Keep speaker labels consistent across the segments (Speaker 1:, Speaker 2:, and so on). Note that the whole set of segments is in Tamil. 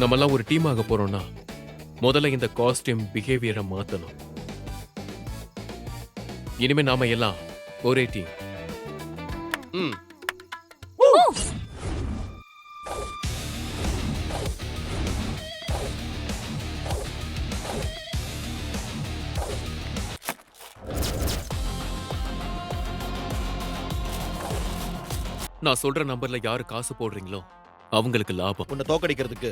Speaker 1: நம்மெல்லாம் ஒரு டீம் ஆக போறோம்னா முதல்ல இந்த காஸ்டியூம் பிஹேவியரை மாத்தணும். இனிமே நாம எல்லாம் ஒரே டீம். நான் சொல்ற நம்பர்ல யாரு காசு போடுறீங்களோ அவங்களுக்கு லாபம்.
Speaker 2: உன்னை தோக்கடிக்கிறதுக்கு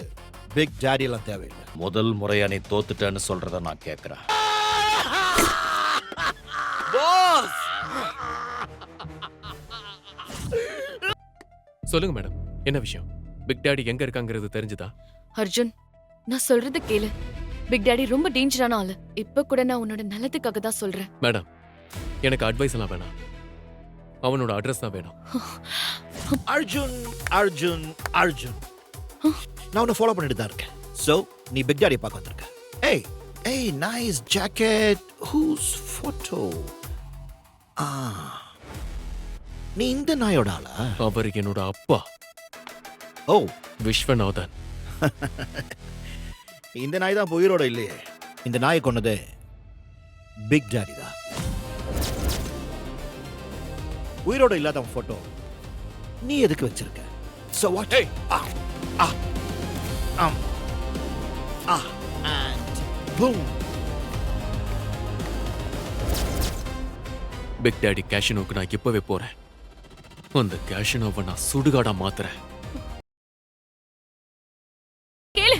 Speaker 2: பிக் டாடி எல்லாம் தேவையில்லை.
Speaker 3: முதல் முறையா நீ தோத்துட்டேன்னு சொல்றத நான் கேட்கிறேன்.
Speaker 1: சொல்லுங்க மேடம், என்ன விஷயம்? பிக் டாடி எங்க இருக்காங்கிறது தெரிஞ்சுதா?
Speaker 4: அர்ஜுன், நான் சொல்றது கேளு. பிக் டாடி ரொம்ப டேஞ்சரான ஆளு. இப்ப கூட நான் உன்னோட நல்லதுக்காக தான் சொல்றேன்.
Speaker 1: மேடம், எனக்கு அட்வைஸ் எல்லாம் வேணாம். அவனோட அட்ரஸ் தான் வேணும்.
Speaker 2: அர்ஜுன் அர்ஜுன் அர்ஜுன், நான் உன்னை ஃபாலோ பண்ணிட்டு தான் இருக்கேன். சோ நீ பிக் டாடியை பார்க்க வந்திருக்க. ஏய் ஏய், நைஸ் ஜாக்கெட். Whose photo? நீ இந்த நாயோட ஆளா?
Speaker 1: அவர் என்னோட அப்பா.
Speaker 2: ஓ,
Speaker 1: விஸ்வநாதன்.
Speaker 2: இந்த நாய் தான் உயிரோட இல்லையே. இந்த நாயை கொன்னது பிக் டாடி தான். உயிரோட இல்லாத போட்டோ நீ எதுக்கு வச்சிருக்க? So what?
Speaker 1: Hey!
Speaker 2: And boom.
Speaker 1: Big daddy கேஷினோக்கு நான் இப்பவே போறேன். அந்த கேஷினோவை நான் சுடுகாடா மாத்துறேன்.
Speaker 4: கேளு.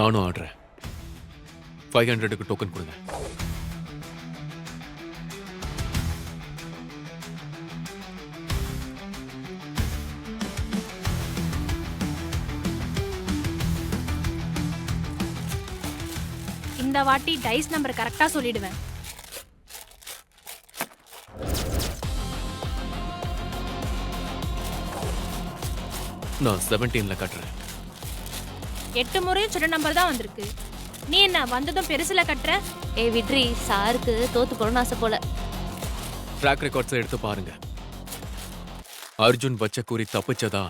Speaker 1: நானும் ஆடுறேன். 500க்கு டோக்கன் கொடுங்க.
Speaker 5: இந்த வாட்டி டைஸ் நம்பர் கரெக்டா சொல்லிடுவேன்.
Speaker 1: நான் 17ல கட்டுறேன்.
Speaker 5: 8 முறையும் சின்ன நம்பர் தான் வந்திருக்கு. நீ என்ன வந்ததும் பெருசுல கட்டுற?
Speaker 4: ஏ விட்ரி, சாருக்கு தோத்து போறோம்னு ஆசை போல.
Speaker 1: ட்ராக் ரெக்கார்ட்ஸ் எடுத்து பாருங்க. அர்ஜுன் வச்ச குறி தப்பிச்சதா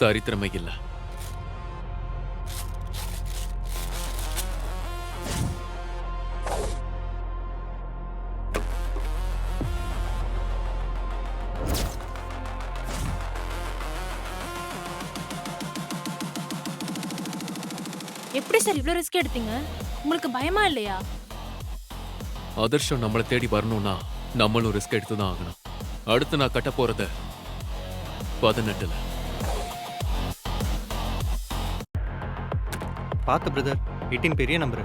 Speaker 1: சரித்திரமே இல்ல.
Speaker 5: எப்படி சார் இவ்ளோ ரிஸ்க் எடுத்தீங்க? உங்களுக்கு பயமா இல்லையா?
Speaker 1: அதிர்ஷ்டம் நம்மளை தேடி வரணும்னா நம்மளும் ரிஸ்க் எடுத்து தான் ஆகணும். அடுத்து நான் கட்ட போறது 18ல.
Speaker 6: பார்த்து பிரதர், 18 பெரிய நம்பர்.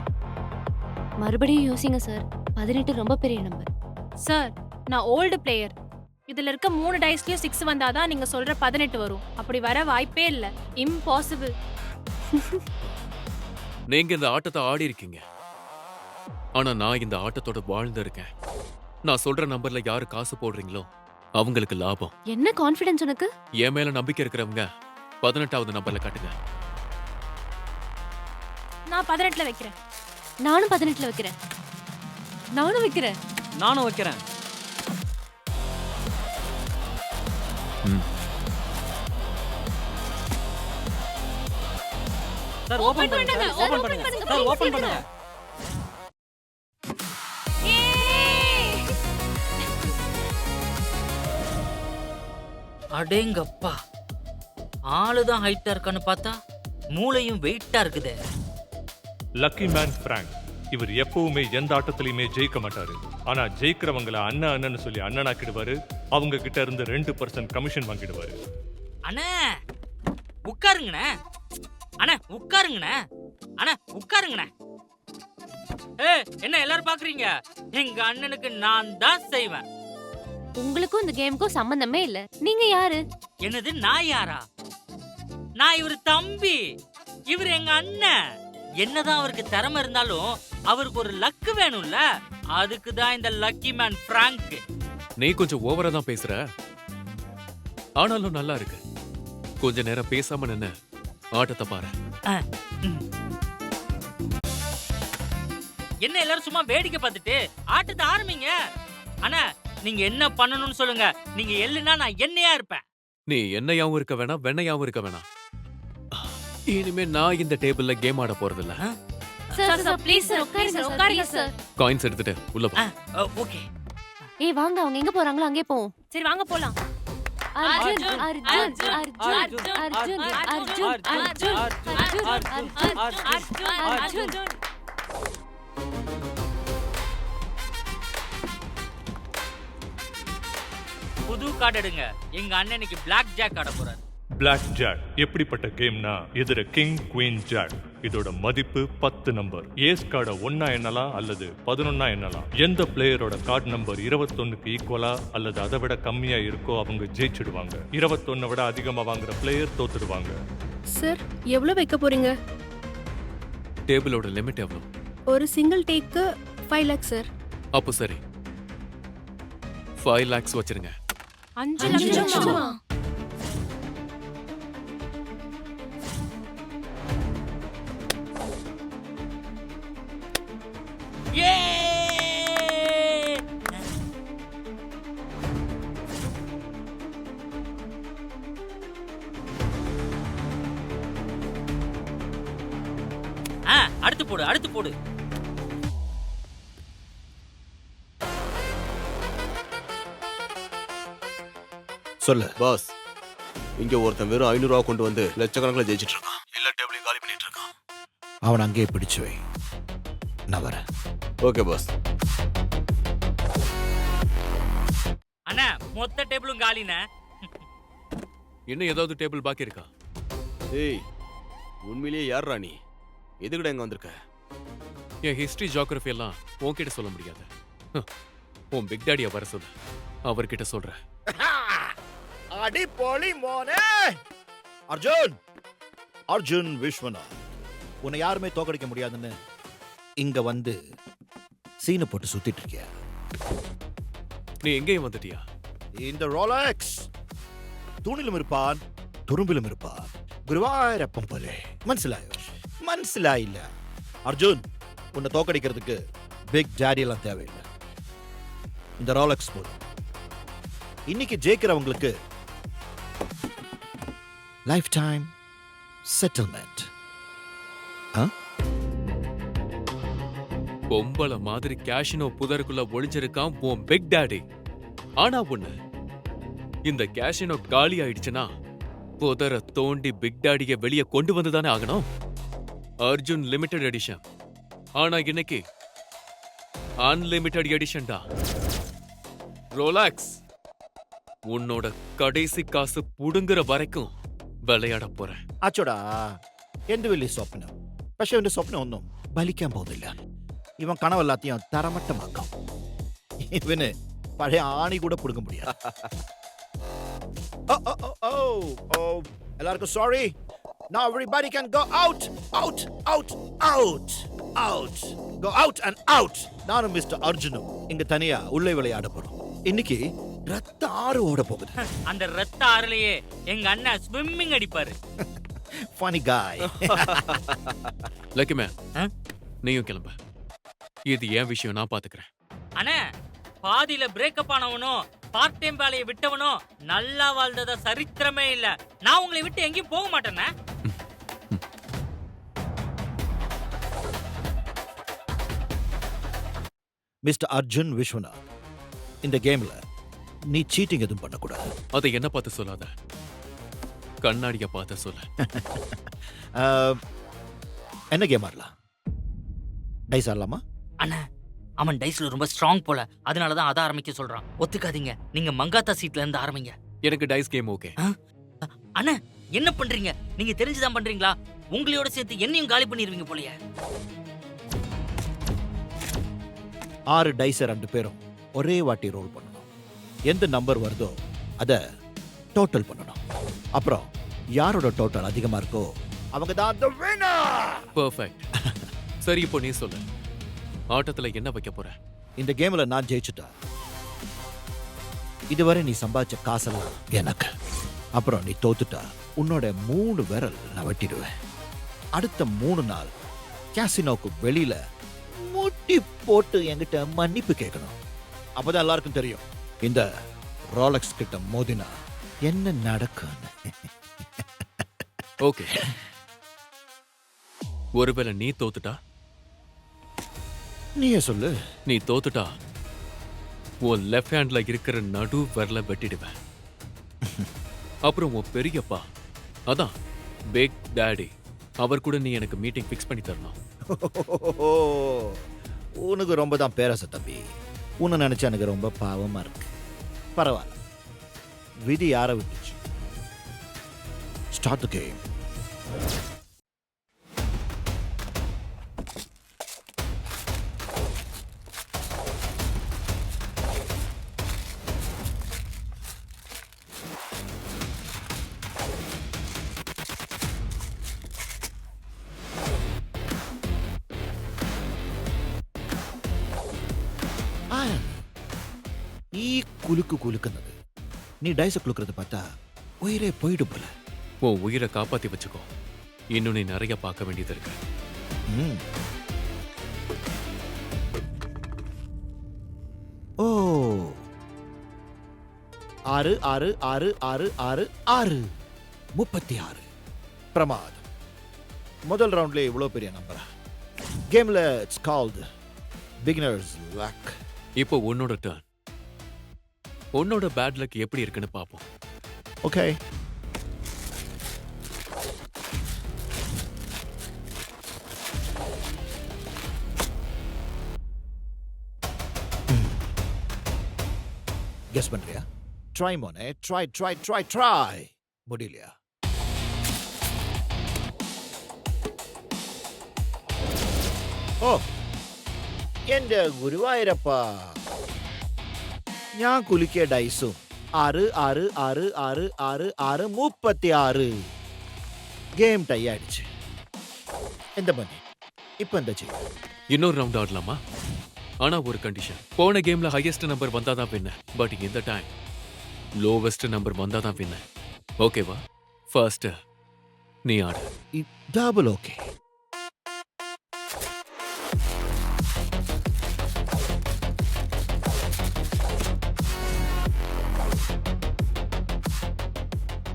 Speaker 4: மறுபடியும் யோசிங்க சார். 18 ரொம்ப பெரிய நம்பர்.
Speaker 5: சார், நான் ஓல்டு பிளேயர். இதுல இருக்க 3 டைஸ்லயும் 6 வந்தாதான் நீங்க சொல்ற 18 வரும். அப்படி வர வாய்ப்பே இல்ல. இம்பாசிபிள்.
Speaker 1: நீங்க இந்த ஆட்டத்தை ஆடி இருக்கீங்க. ஆனா நான் இந்த ஆட்டத்தோட வாழ்ந்து இருக்கேன். நான் சொல்ற நம்பர்ல யாரு காசு போடுறீங்களோ அவங்களுக்கு லாபம்.
Speaker 4: என்ன கான்ஃபிடன்ஸ் உனக்கு?
Speaker 1: என் மேல நம்பிக்கை இருக்கிறவங்க 18வது நம்பர்ல கட்டுங்க.
Speaker 5: நான் 18ல வைக்கிறேன்.
Speaker 4: நானும் 18ல வைக்கிறேன். நானும் வைக்கிறேன்.
Speaker 6: நானும் வைக்கிறேன். சார் ஓபன் பண்ணுங்க. ஓபன் பண்ணுங்க. சார் ஓபன் பண்ணுங்க.
Speaker 7: அடேங்கப்பா, ஆளுதான் ஹைட்டா இருக்கான்னு பார்த்தா மூளையும் வெயிட்டா இருக்குதே.
Speaker 8: Lucky man Frank. இவர் எப்பவுமே எந்த ஆட்டத்திலையுமே ஜெயிக்க மாட்டாரு. ஆனா ஜெயிக்கிறவங்கள அண்ணா அண்ணன்னு சொல்லி அண்ணனாக்கிடுவாரு. அவங்க கிட்ட இருந்து 2% கமிஷன் வாங்கிடுவாரு.
Speaker 7: அண்ணே உட்காருங்கண்ணே. அண்ணே உட்காருங்கண்ணே. அண்ணே உட்காருங்கண்ணே. என்ன எல்லாரும் பாக்குறீங்க? எங்க அண்ணனுக்கு நான் தான் செய்வேன்.
Speaker 4: உங்களுக்கும் இந்த கேமுக்கும் சம்பந்தமே இல்ல. நீங்க யாரு?
Speaker 7: என்னது, நான் யாரா? நான் இவரு தம்பி. இவர் எங்க அண்ணன். என்னதான் அவருக்கு திறமை இருந்தாலும் அவருக்கு ஒரு லக்கு வேணும்ல. அதுக்கு தான் இந்த லக்கி மேன் பிராங்க்.
Speaker 1: நீ கொஞ்சம் ஓவரா தான் பேசுற. ஆனாலும் நல்லா இருக்கு. கொஞ்ச நேரம் பேசாம நின்னு ஆட்டத்தை பாரு.
Speaker 7: என்ன எல்லாரும் சும்மா வேடிக்கை பார்த்துட்டு ஆட்டத்தை ஆரம்பிங்க. அண்ணா நீங்க என்ன பண்ணணும்னு சொல்லுங்க. நீங்க எள்ளுனா நான் எண்ணெயா இருப்பேன்.
Speaker 1: நீ எண்ணெயாவும் இருக்க வேணாம், வெண்ணையாவும் இருக்க வேணாம். இனிமே நான் இந்த டேபிள்ல கேம் ஆட போறதில்ல.
Speaker 5: சார் ப்ளீஸ் சார் உட்காருங்க சார்.
Speaker 1: காயின்ஸ் எடுத்துட்டு உள்ள போ.
Speaker 7: ஓகே.
Speaker 4: ஏய் வாங்க, அவங்க எங்க போறாங்களோ அங்கே போவோம்.
Speaker 5: சரி வாங்க போலாம்.
Speaker 4: அர்ஜுன் அர்ஜுன் அர்ஜுன் அர்ஜுன் அர்ஜுன் அர்ஜுன் அர்ஜுன் அர்ஜுன்.
Speaker 7: புது கார்டு எடுங்க. எங்க அண்ணனுக்கு பிளாக் ஜாக் ஆட போறாரு.
Speaker 8: பிளாக் ஜாக் எப்படிப்பட்ட கேம்னா எதிர கிங் குவீன் ஜாக். இதோட மதிப்பு 10 நம்பர். ஏஸ் கார்டை 1 எண்ணலாம் அல்லது 11 எண்ணலாம். எந்த பிளேயரோட கார்டு நம்பர் 21க்கு ஈக்குவலா அல்லது அதை விட கம்மியா இருக்கோ அவங்க ஜெயிச்சிடுவாங்க. 21 விட அதிகமா வாங்குற பிளேயர் தோத்துடுவாங்க.
Speaker 9: சார் எவ்வளவு வைக்க போறீங்க?
Speaker 1: டேபிளோட லிமிட் எவ்வளவு?
Speaker 9: ஒரு சிங்கிள் டேக்கு 5 lakhs சார்.
Speaker 1: அப்போ சரி, 5 lakhs வச்சிருங்க.
Speaker 5: 5 லட்சமா?
Speaker 7: ஏ! அடுத்து போடு, அடுத்து போடு.
Speaker 2: சொல்லு.
Speaker 10: பாஸ், இங்க ஒருத்தன் வெறும் 500 ரூபா கொண்டு வந்து லட்சக்கணக்கில் ஜெயிச்சிட்டு இருக்கான். எல்லா டேபிளையும் காலி பண்ணிட்டு இருக்கான்.
Speaker 2: அவன் அங்கேயே பிடிச்சு வை, நான் வரேன்.
Speaker 10: Okay pass.
Speaker 7: அண்ணா மொத்த டேபிளும் காலினே.
Speaker 1: இன்னும் ஏதாவது டேபிள் பாக்கி இருக்கா?
Speaker 10: ஏய், உண்மையிலேயே யார் ராணி? எதுக்கிட்ட எங்க வந்திருக்க?
Speaker 1: என் ஹிஸ்டரி ஜியோகிராஃபி எல்லாம் உன்கிட்ட சொல்ல முடியாது. உன் பிக் டாடியை வர சொல்லு, அவர்கிட்ட சொல்றேன்.
Speaker 2: அடி போலி மோனே. அர்ஜுன் அர்ஜுன் விஸ்வநாத், உன்னை யாருமே தோக்கடிக்க முடியாதுன்னு இங்க வந்து சீனை போட்டு சுத்திட்டு இருக்கியா?
Speaker 1: நீ எங்கேயும் வந்துட்டியா?
Speaker 2: இந்த ரோலக்ஸ் தூணிலும் இருப்பான், துரும்பிலும் இருப்பான். குருவாயூரப்பன் போலே. மனசிலாயில்ல அர்ஜுன், உன்னை தோக்கடிக்கிறதுக்கு பிக் டாடி எல்லாம் தேவையில்லை. இந்த ரோலக்ஸ் போதும். இன்னைக்கு ஜெயிக்கிறவங்களுக்கு லைஃப் டைம் செட்டில்மெண்ட்.
Speaker 1: பொம்பளை மாதிரி கேஷினோ புதருக்குள்ள ஒளிஞ்சிருக்கான் உன் பிக் டாடி. ஆனா ஒண்ணு, இந்த கேஷினோ காலி ஆயிடுச்சுன்னா புதரை தோண்டி பிக் டாடியை வெளியே கொண்டு வந்துதானே ஆகணும். அர்ஜுன் லிமிடெட் எடிஷன், ஆனா இன்னைக்கு அன்லிமிட்டெட் எடிஷன் தான். ரோலாக்ஸ், உன்னோட கடைசி காசு புடுங்குற வரைக்கும் വിളയാട പോരെ.
Speaker 2: അച്ചോടാ, എന്ത് വലിയ സ്വപ്നം. പക്ഷെ അവന്റെ സ്വപ്നം ഒന്നും ഫലിക്കാൻ പോകുന്നില്ല. ഇവൻ കണവല്ലാத்தையும் തറമട്ടമാക്കാം. ഇവന് പഴയ ആണി കൂടെ പുടുങ്ങ முடியாது. എല്ലാവർക്കും sorry. Now everybody can go out, out, out, out, out. Go out and out. நானும் மிஸ்டர் அர்ஜுனும் இங்க தனியா உள்ளே விளையாட போறோம். இன்னைக்கு ரத்த ஆறு ஓட போகுது.
Speaker 7: அந்த ரத்த ஆறுலயே எங்க அண்ணா ஸ்விம்மிங் அடிப்பாரு.
Speaker 2: Funny guy.
Speaker 1: லக்கி மேன், நீயும் கிளம்ப. இது ஏன் விஷயம், நான் பாத்துக்கிறேன்.
Speaker 7: அண்ணா, பாதியில பிரேக்கப் ஆனவனும் பார்ட் டைம் வேலையை விட்டவனும் நல்லா வாழ்ந்ததா சரித்திரமே இல்ல. நான் உங்களை விட்டு எங்கேயும் போக மாட்டேன்னா.
Speaker 2: மிஸ்டர் அர்ஜுன் விஸ்வநாத், இந்த கேம்ல நீ சீட்டிங் எதுவும் பண்ணக்கூடாது.
Speaker 1: அதை என்ன பார்த்து சொல்லாத, கண்ணாடிய பார்த்து சொல்ல.
Speaker 2: என்ன கேம் ஆடலாம்? டைஸ் ஆடலாமா?
Speaker 7: அண்ணா, அவன் டைஸ்ல ரொம்ப ஸ்ட்ராங் போல, அதனாலதான் அதை ஆரம்பிக்க சொல்றான். ஒத்துக்காதீங்க, நீங்க மங்காத்தா சீட்ல இருந்து ஆரம்பிங்க.
Speaker 1: எனக்கு டைஸ் கேம் ஓகே.
Speaker 7: அண்ணா, என்ன பண்றீங்க? நீங்க தெரிஞ்சுதான் பண்றீங்களா? உங்களோட சேர்த்து என்னையும் காலி பண்ணிடுவீங்க போலயே.
Speaker 2: 6 டைஸை 2 பேரும் ஒரே வாட்டி ரோல் பண்ணணும். எந்த நம்பர் வருதோ அதை டோட்டல் பண்ணணும். அப்புறம் யாரோட டோட்டல் அதிகமா இருக்கோ அவங்க தான் the winner.
Speaker 1: பெர்ஃபெக்ட். சரி, இப்போ நீ சொல்லு, ஆட்டத்துல என்ன வைக்க போற?
Speaker 2: இந்த கேம்ல நான் ஜெயிச்சுட்டா இதுவரை நீ சம்பாதிச்ச காசெல்லாம் எனக்கு. அப்புறம் நீ தோத்துட்டா உன்னோட 3 விரல் நான் வெட்டிடுவேன். அடுத்த 3 நாள் கேசினோக்கு வெளியில முட்டி போட்டு என்கிட்ட மன்னிப்பு கேட்கணும். அப்பதான் எல்லாருக்கும் தெரியும் இந்த ரோலக்ஸ் கிட்ட மோதினா என்ன நடக்கும்னு.
Speaker 1: ஓகே, ஒருவேளை நீ தோத்துட்டா?
Speaker 2: நீயே சொல்லு.
Speaker 1: நீ தோத்துட்டா உன் லெஃப்ட் ஹேண்ட்ல இருக்கிற நடு விரல வெட்டிடுவேன். அப்புறம் உன் பெரியப்பா, அதான் பிக் டாடி, அவர் கூட நீ எனக்கு மீட்டிங் ஃபிக்ஸ் பண்ணி தரணும்.
Speaker 2: உனக்கு ரொம்ப தான் பேரச தம்பி. உன்னை நினைச்சா எனக்கு ரொம்ப பாவமா இருக்கு. பரவாயில்ல, விதி யார விட்டுச்சு. Start the game. ഈ കുലുക്ക് കുലുക്കുന്നത് നീ ഡൈസ് കുലുക്കുന്നത് பார்த்தா உயிரே போயிடும் போல.
Speaker 1: உன் உயிரை காப்பாத்தி வச்சுக்கோ, இன்னும் நீ நிறைய பார்க்க வேண்டியது இருக்கு.
Speaker 2: ம். ஓ 6 6 6 6 6 6 36 பிரமாதம். முதல் ரவுண்ட்ல இவ்வளோ பெரிய நம்பரா? கேம்ல இட்ஸ் கால்ட் பிகினர்ஸ் லக்.
Speaker 1: இப்போ உன்னோட டர்ன். உன்னோட பேட் லக் எப்படி இருக்குன்னு பாப்போம்.
Speaker 2: ஓகே. கெஸ் பண்றியா? ட்ரை மோனே, ட்ரை ட்ரை ட்ரை ட்ரை. முடியலையா? ഓ എന്റെ ഗുരുവായൂരപ്പാ, ഞാൻ കുലുക്കിയ ഡൈസും 6 6 6 6 6 6 36. கேம் டை ஆயிடுச்சு. எந்த பண்ணி இப்போ இந்த செய்ய
Speaker 1: இன்னொரு ரவுண்ட் ஆடலாமா? ஆனா ஒரு கண்டிஷன். போன கேம்ல ஹையஸ்ட் நம்பர் வந்தாதான் வின்ன, பட் இந்த டைம் லோவஸ்ட் நம்பர் வந்தாதான் வின்ன. ஓகேவா? ஃபர்ஸ்ட் நீ ஆடு.
Speaker 2: Double okay.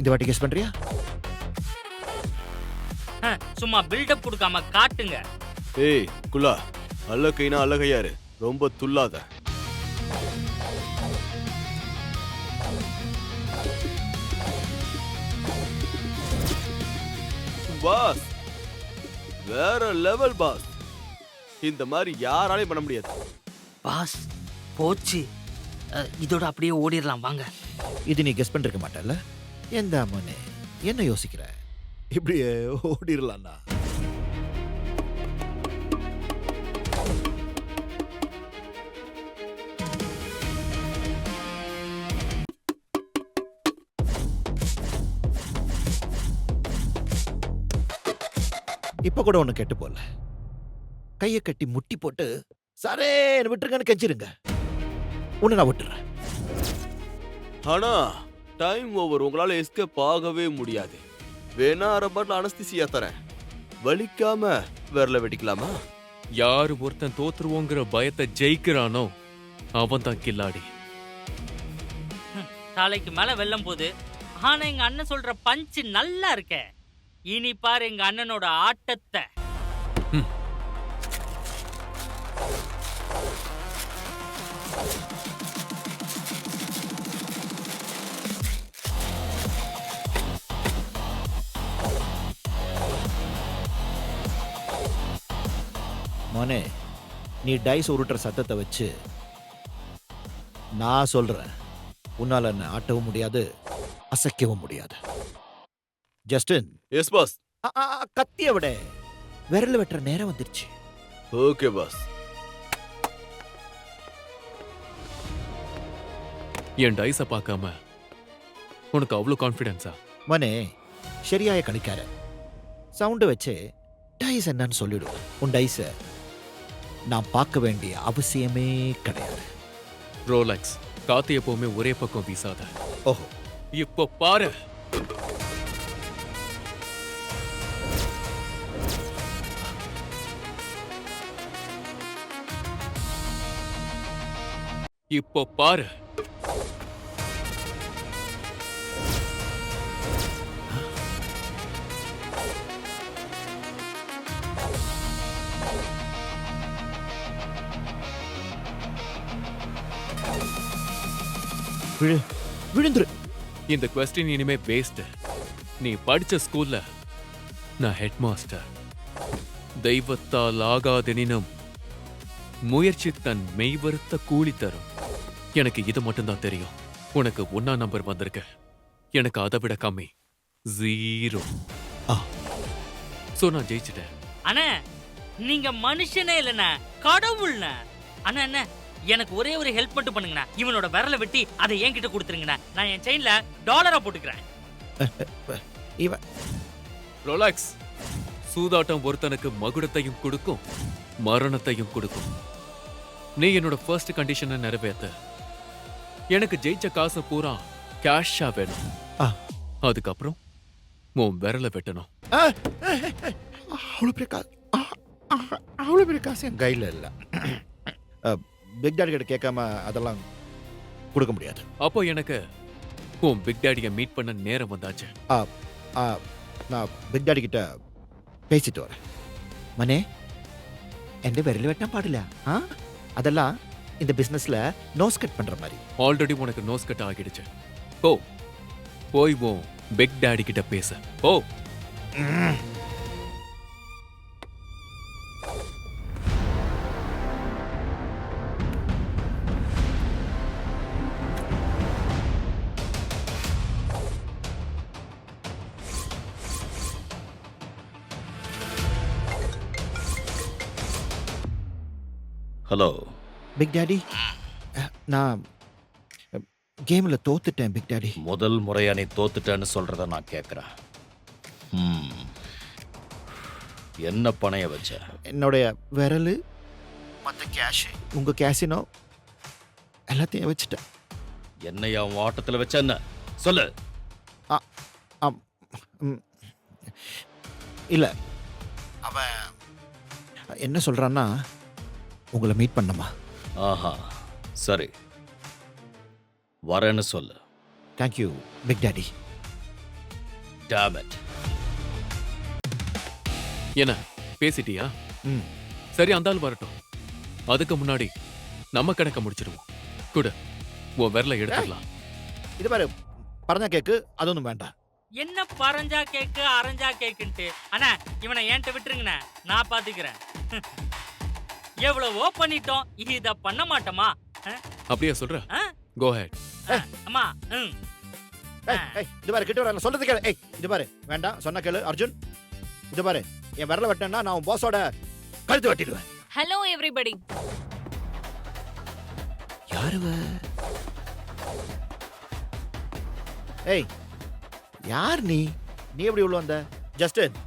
Speaker 2: இந்த வாட்டி கெஸ் பண்றியா?
Speaker 7: சும்மா பில்டப் கொடுக்காம காட்டுங்க.
Speaker 10: ஏய் குலா, அல்ல கைனா அல்ல கையாரு, ரொம்ப துள்ளாத. பாஸ் வேற லெவல் பாஸ். இந்த மாதிரி யாராலையும் பண்ண முடியாது
Speaker 7: பாஸ். போச்சு, இதோட அப்படியே ஓடிடலாம் வாங்க.
Speaker 2: இது நீ கெஸ் பண்ணிருக்க மாட்டல்ல? எந்த மோனே என்ன யோசிக்கிற? இப்படியே ஓடிடலாம்டா. இப்ப கூட ஒண்ணு கெட்டு போல. கைய கட்டி முட்டி போட்டு சரே விட்டுருங்கன்னு கெஞ்சிருங்க. உன்னை நான் விட்டுறேன்.
Speaker 10: ஆனா டைம் ஓவர், உங்களால எஸ்கேப் ஆகவே முடியாது. வேணா அரை பாட்டில் அனஸ்தீசியா தரேன், வலிக்காம விரல வெட்டிக்கலாமா?
Speaker 1: யாரு ஒருத்தன் தோத்துருவோங்கிற பயத்தை ஜெயிக்கிறானோ அவன் தான் கில்லாடி.
Speaker 7: தலைக்கு மேல வெல்லம் போது. ஆனா எங்க அண்ணன் சொல்ற பஞ்சு நல்லா இருக்கே. இனி பாரு எங்க அண்ணனோட ஆட்டத்தை.
Speaker 2: மோனே, நீ டைஸ் உருட்டுற சத்தத்தை வச்சு நான் சொல்றேன், உன்னால என்ன ஆட்டவும் முடியாது, அசைக்கவும் முடியாது. ஜஸ்டின்.
Speaker 10: Yes boss.
Speaker 2: கத்திய விட விரல் வெட்டுற நேரம் வந்துருச்சு.
Speaker 10: Okay pass.
Speaker 1: என் டைஸ பார்க்காம உனக்கு அவ்வளவு கான்ஃபிடன்ஸா?
Speaker 2: மோனே, சரியாய கணிக்கார. சவுண்ட் வச்சு டைஸ் என்னன்னு சொல்லிடும். உன் டைஸ நான் பார்க்க வேண்டிய அவசியமே கிடையாது.
Speaker 1: ரோலக்ஸ், காத்து எப்பவுமே ஒரே பக்கம் வீசாத.
Speaker 2: ஓஹோ,
Speaker 1: இப்போ பாரு. இப்போ பாரு.
Speaker 2: விழுந்துரு.
Speaker 1: இந்த கொஸ்டின் இனிமே வேஸ்ட். நீ படிச்ச ஸ்கூல்ல நான் ஹெட் மாஸ்டர். தெய்வத்தால் ஆகாதெனினும் முயற்சி தன் மெய்வருத்த கூலி தரும். எனக்கு இது மட்டும்தான் தெரியும். உனக்கு 1ஆம் நம்பர் வந்திருக்கு, எனக்கு அதை விட கம்மி, 0. சோ நான் ஜெயிச்சிட்டேன்.
Speaker 7: அண்ணா நீங்க மனுஷனே இல்லண்ணா, கடவுள்ண்ணா. அண்ணா அண்ணா எனக்கு ஒரே ஒரு ஹெல்ப் மட்டும் பண்ணுங்கண்ணா. இவனோட விரலை வெட்டி அதை என்கிட்ட கொடுத்துருங்கண்ணா. நான் என் செயின்ல டாலரா போட்டுக்கிறேன்.
Speaker 2: இவன்
Speaker 1: ரோலக்ஸ், சூதாட்டம் ஒருத்தனுக்கு மகுடத்தையும் கொடுக்கும், மரணத்தையும் கொடுக்கும். நீ என்னோட ஃபர்ஸ்ட் கண்டிஷனை நிறைவேற்ற எனக்கு ஜெயிச்ச காசு பூரா கேஷா வேணும். அதுக்கப்புறம் உன் விரலை வெட்டணும்.
Speaker 2: அவ்வளோ பெரிய காசு என் கையில் இல்லை. பிக் டாடி கிட்ட கேட்காம அதெல்லாம் கொடுக்க முடியாது.
Speaker 1: அப்போ எனக்கு உன் பிக் டாடியை மீட் பண்ண நேரம் வந்தாச்சு.
Speaker 2: நான் பிக் டாடி கிட்ட பேசிட்டு வரேன். மனே, എൻ്റെ വിരൽ വെട്ടാൻ പാടില്ല. அதெல்லாம் இந்த பிசினஸ்ல நோஸ் கட் பண்ற மாதிரி.
Speaker 1: ஆல்ரெடி உனக்கு நோஸ் கட் ஆகிடுச்சு. போ, போய் உன் பிக் டாடி கிட்ட பேச போ.
Speaker 3: ஹலோ
Speaker 2: பிக் டாடி, நான் கேம்ல தோத்துட்டேன் பிக் டாடி.
Speaker 3: முதல் முறையா நீ தோத்துட்டேன்னு சொல்றத நான் கேட்குறேன். என்ன பணைய வச்ச?
Speaker 2: என்னுடைய விரல், மற்ற கேஷ், உங்க கேசினோ எல்லாத்தையும் வச்சுட்டேன்.
Speaker 3: என்னையா உன் ஆட்டத்தில் வச்ச? என்ன சொல்லு.
Speaker 2: இல்ல, அவன் என்ன சொல்றான்னா உங்களை மீட் பண்ணமா.
Speaker 3: ஆஹா, சரி, வரேன்னு சொல்லு.
Speaker 2: Thank you big daddy.
Speaker 3: Damn it.
Speaker 1: என்ன பேசிட்டியா?
Speaker 2: ம்,
Speaker 1: சரி, அந்த ஆள் வரட்டும். அதுக்கு முன்னாடி நம்ம கணக்க முடிச்சிருவோம். குடு, உன் விரலை எடுத்துடலாம்.
Speaker 2: இது பாரு, பறஞ்ச கேக்கு அது ஒன்றும் வேண்டாம்.
Speaker 7: என்ன பறஞ்சா கேக்கு அரைஞ்சா கேக்குன்ட்டு. அண்ணா இவனை என்கிட்ட விட்டுருங்கண்ணா, நான் பாத்துக்கிறேன். எவ்வளவோ பண்ணிட்டோம், இத பண்ண மாட்டோமா?
Speaker 1: அப்படியே சொல்ற? கோ ஹெட்.
Speaker 7: அம்மா
Speaker 2: இது பாரு, கிட்ட வர சொல்றது கேளு. இது பாரு, வேண்டாம் சொன்ன கேளு அர்ஜுன். இது பாரு, என் விரல வெட்டனா நான் உன் பாஸோட கழுத்து வெட்டிடுவேன்.
Speaker 4: Hello everybody.
Speaker 2: யாருவ? ஏய், யார் நீ? நீ எப்படி உள்ள வந்த? ஜஸ்டின்,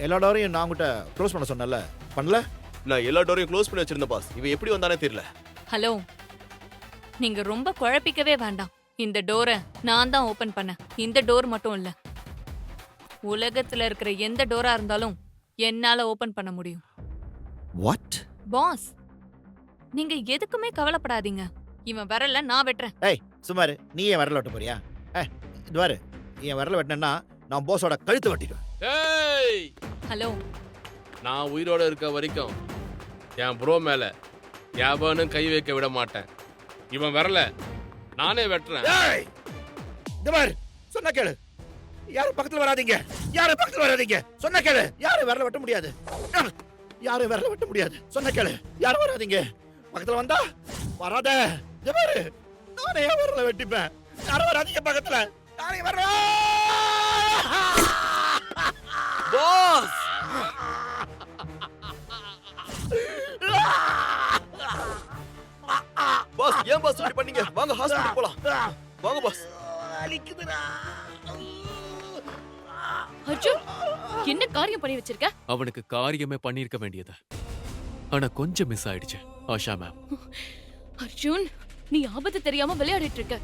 Speaker 2: எல்லா டோரையும் நான் உங்ககிட்ட க்ளோஸ் பண்ண சொன்னல, பண்ணல?
Speaker 10: நான் எல்லா டோரையும் க்ளோஸ் பண்ணி வச்சிருந்தேன் பாஸ். இவன் எப்படி வந்தானே தெரியல.
Speaker 4: ஹலோ, நீங்க ரொம்ப குழப்பிக்கவே வேண்டாம். இந்த டோரை நான் தான் ஓபன் பண்ணேன். இந்த டோர் மட்டும் இல்ல, உலகத்துல இருக்கிற எந்த டோரா இருந்தாலும் என்னால ஓபன் பண்ண முடியும்.
Speaker 2: வாட்?
Speaker 4: பாஸ், நீங்க எதுக்குமே கவலைப்படாதீங்க. இவன் வரல, நான் வெட்டுறேன்.
Speaker 2: ஏய் சுமாரு, நீ என் விரல வெட்ட போறியா? இது பாரு, என் விரல வெட்டினா நான் பாஸோட கழுத்து வெட்டிடுவேன்.
Speaker 11: ஏய்,
Speaker 4: ஹலோ, நான்
Speaker 11: உயிரோட இருக்க வரைக்கும் என் ப்ரோ மேல எவனும் கை வைக்க விட மாட்டேன். இவன் வரல, நானே வெட்டுறேன்.
Speaker 2: ஏய், இது பாரு, சொன்ன கேளு. யாரும் பக்கத்துல வராதீங்க, யாரும் பக்கத்துல வராதீங்க. சொன்ன கேளு, யாரும் விரல வெட்ட முடியாது, யாரும் விரல வெட்ட முடியாது. சொன்ன கேளு, யாரும் வராதீங்க. பக்கத்துல வந்தா வராத. இது பாரு, நானே விரல வெட்டிப்பேன். யாரும் வராதீங்க பக்கத்துல, நானே வரேன்.
Speaker 10: பாஸ் பாஸ், ஏன் பாஸ் இப்படி பண்ணீங்க? வாங்க ஹாஸ்பிடல் போலாம். வாங்க பாஸ்.
Speaker 4: அர்ஜுன், என்ன காரியம் பண்ணி வச்சிருக்க?
Speaker 1: அவனுக்கு காரியமே பண்ணிருக்க வேண்டியது. ஆனா கொஞ்சம் மிஸ் ஆயிடுச்சு ஆஷா மேம்.
Speaker 4: அர்ஜுன், நீ ஆபத்து தெரியாம விளையாடிட்டு இருக்க.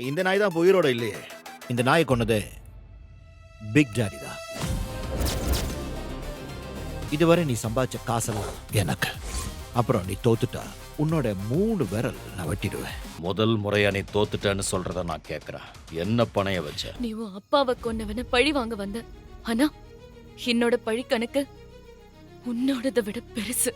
Speaker 2: இந்த நாய் தான் உயிரோட இல்லையே. இந்த நாயை கொன்னது பிக் டாடி தான். இதுவரை நீ சம்பாதிச்ச காசெல்லாம் எனக்கு. அப்புறம் நீ தோத்துட்டா உன்னோட 3 விரல் நான் வெட்டிடுவேன்.
Speaker 3: முதல் முறையா நீ தோத்துட்டேன்னு சொல்றத நான் கேட்கறேன். என்ன பணைய வச்ச?
Speaker 4: நீ உன் அப்பாவை கொன்னவன பழி வாங்க வந்த. ஆனா என்னோட பழி கணக்கு உன்னோடதை விட பெருசு.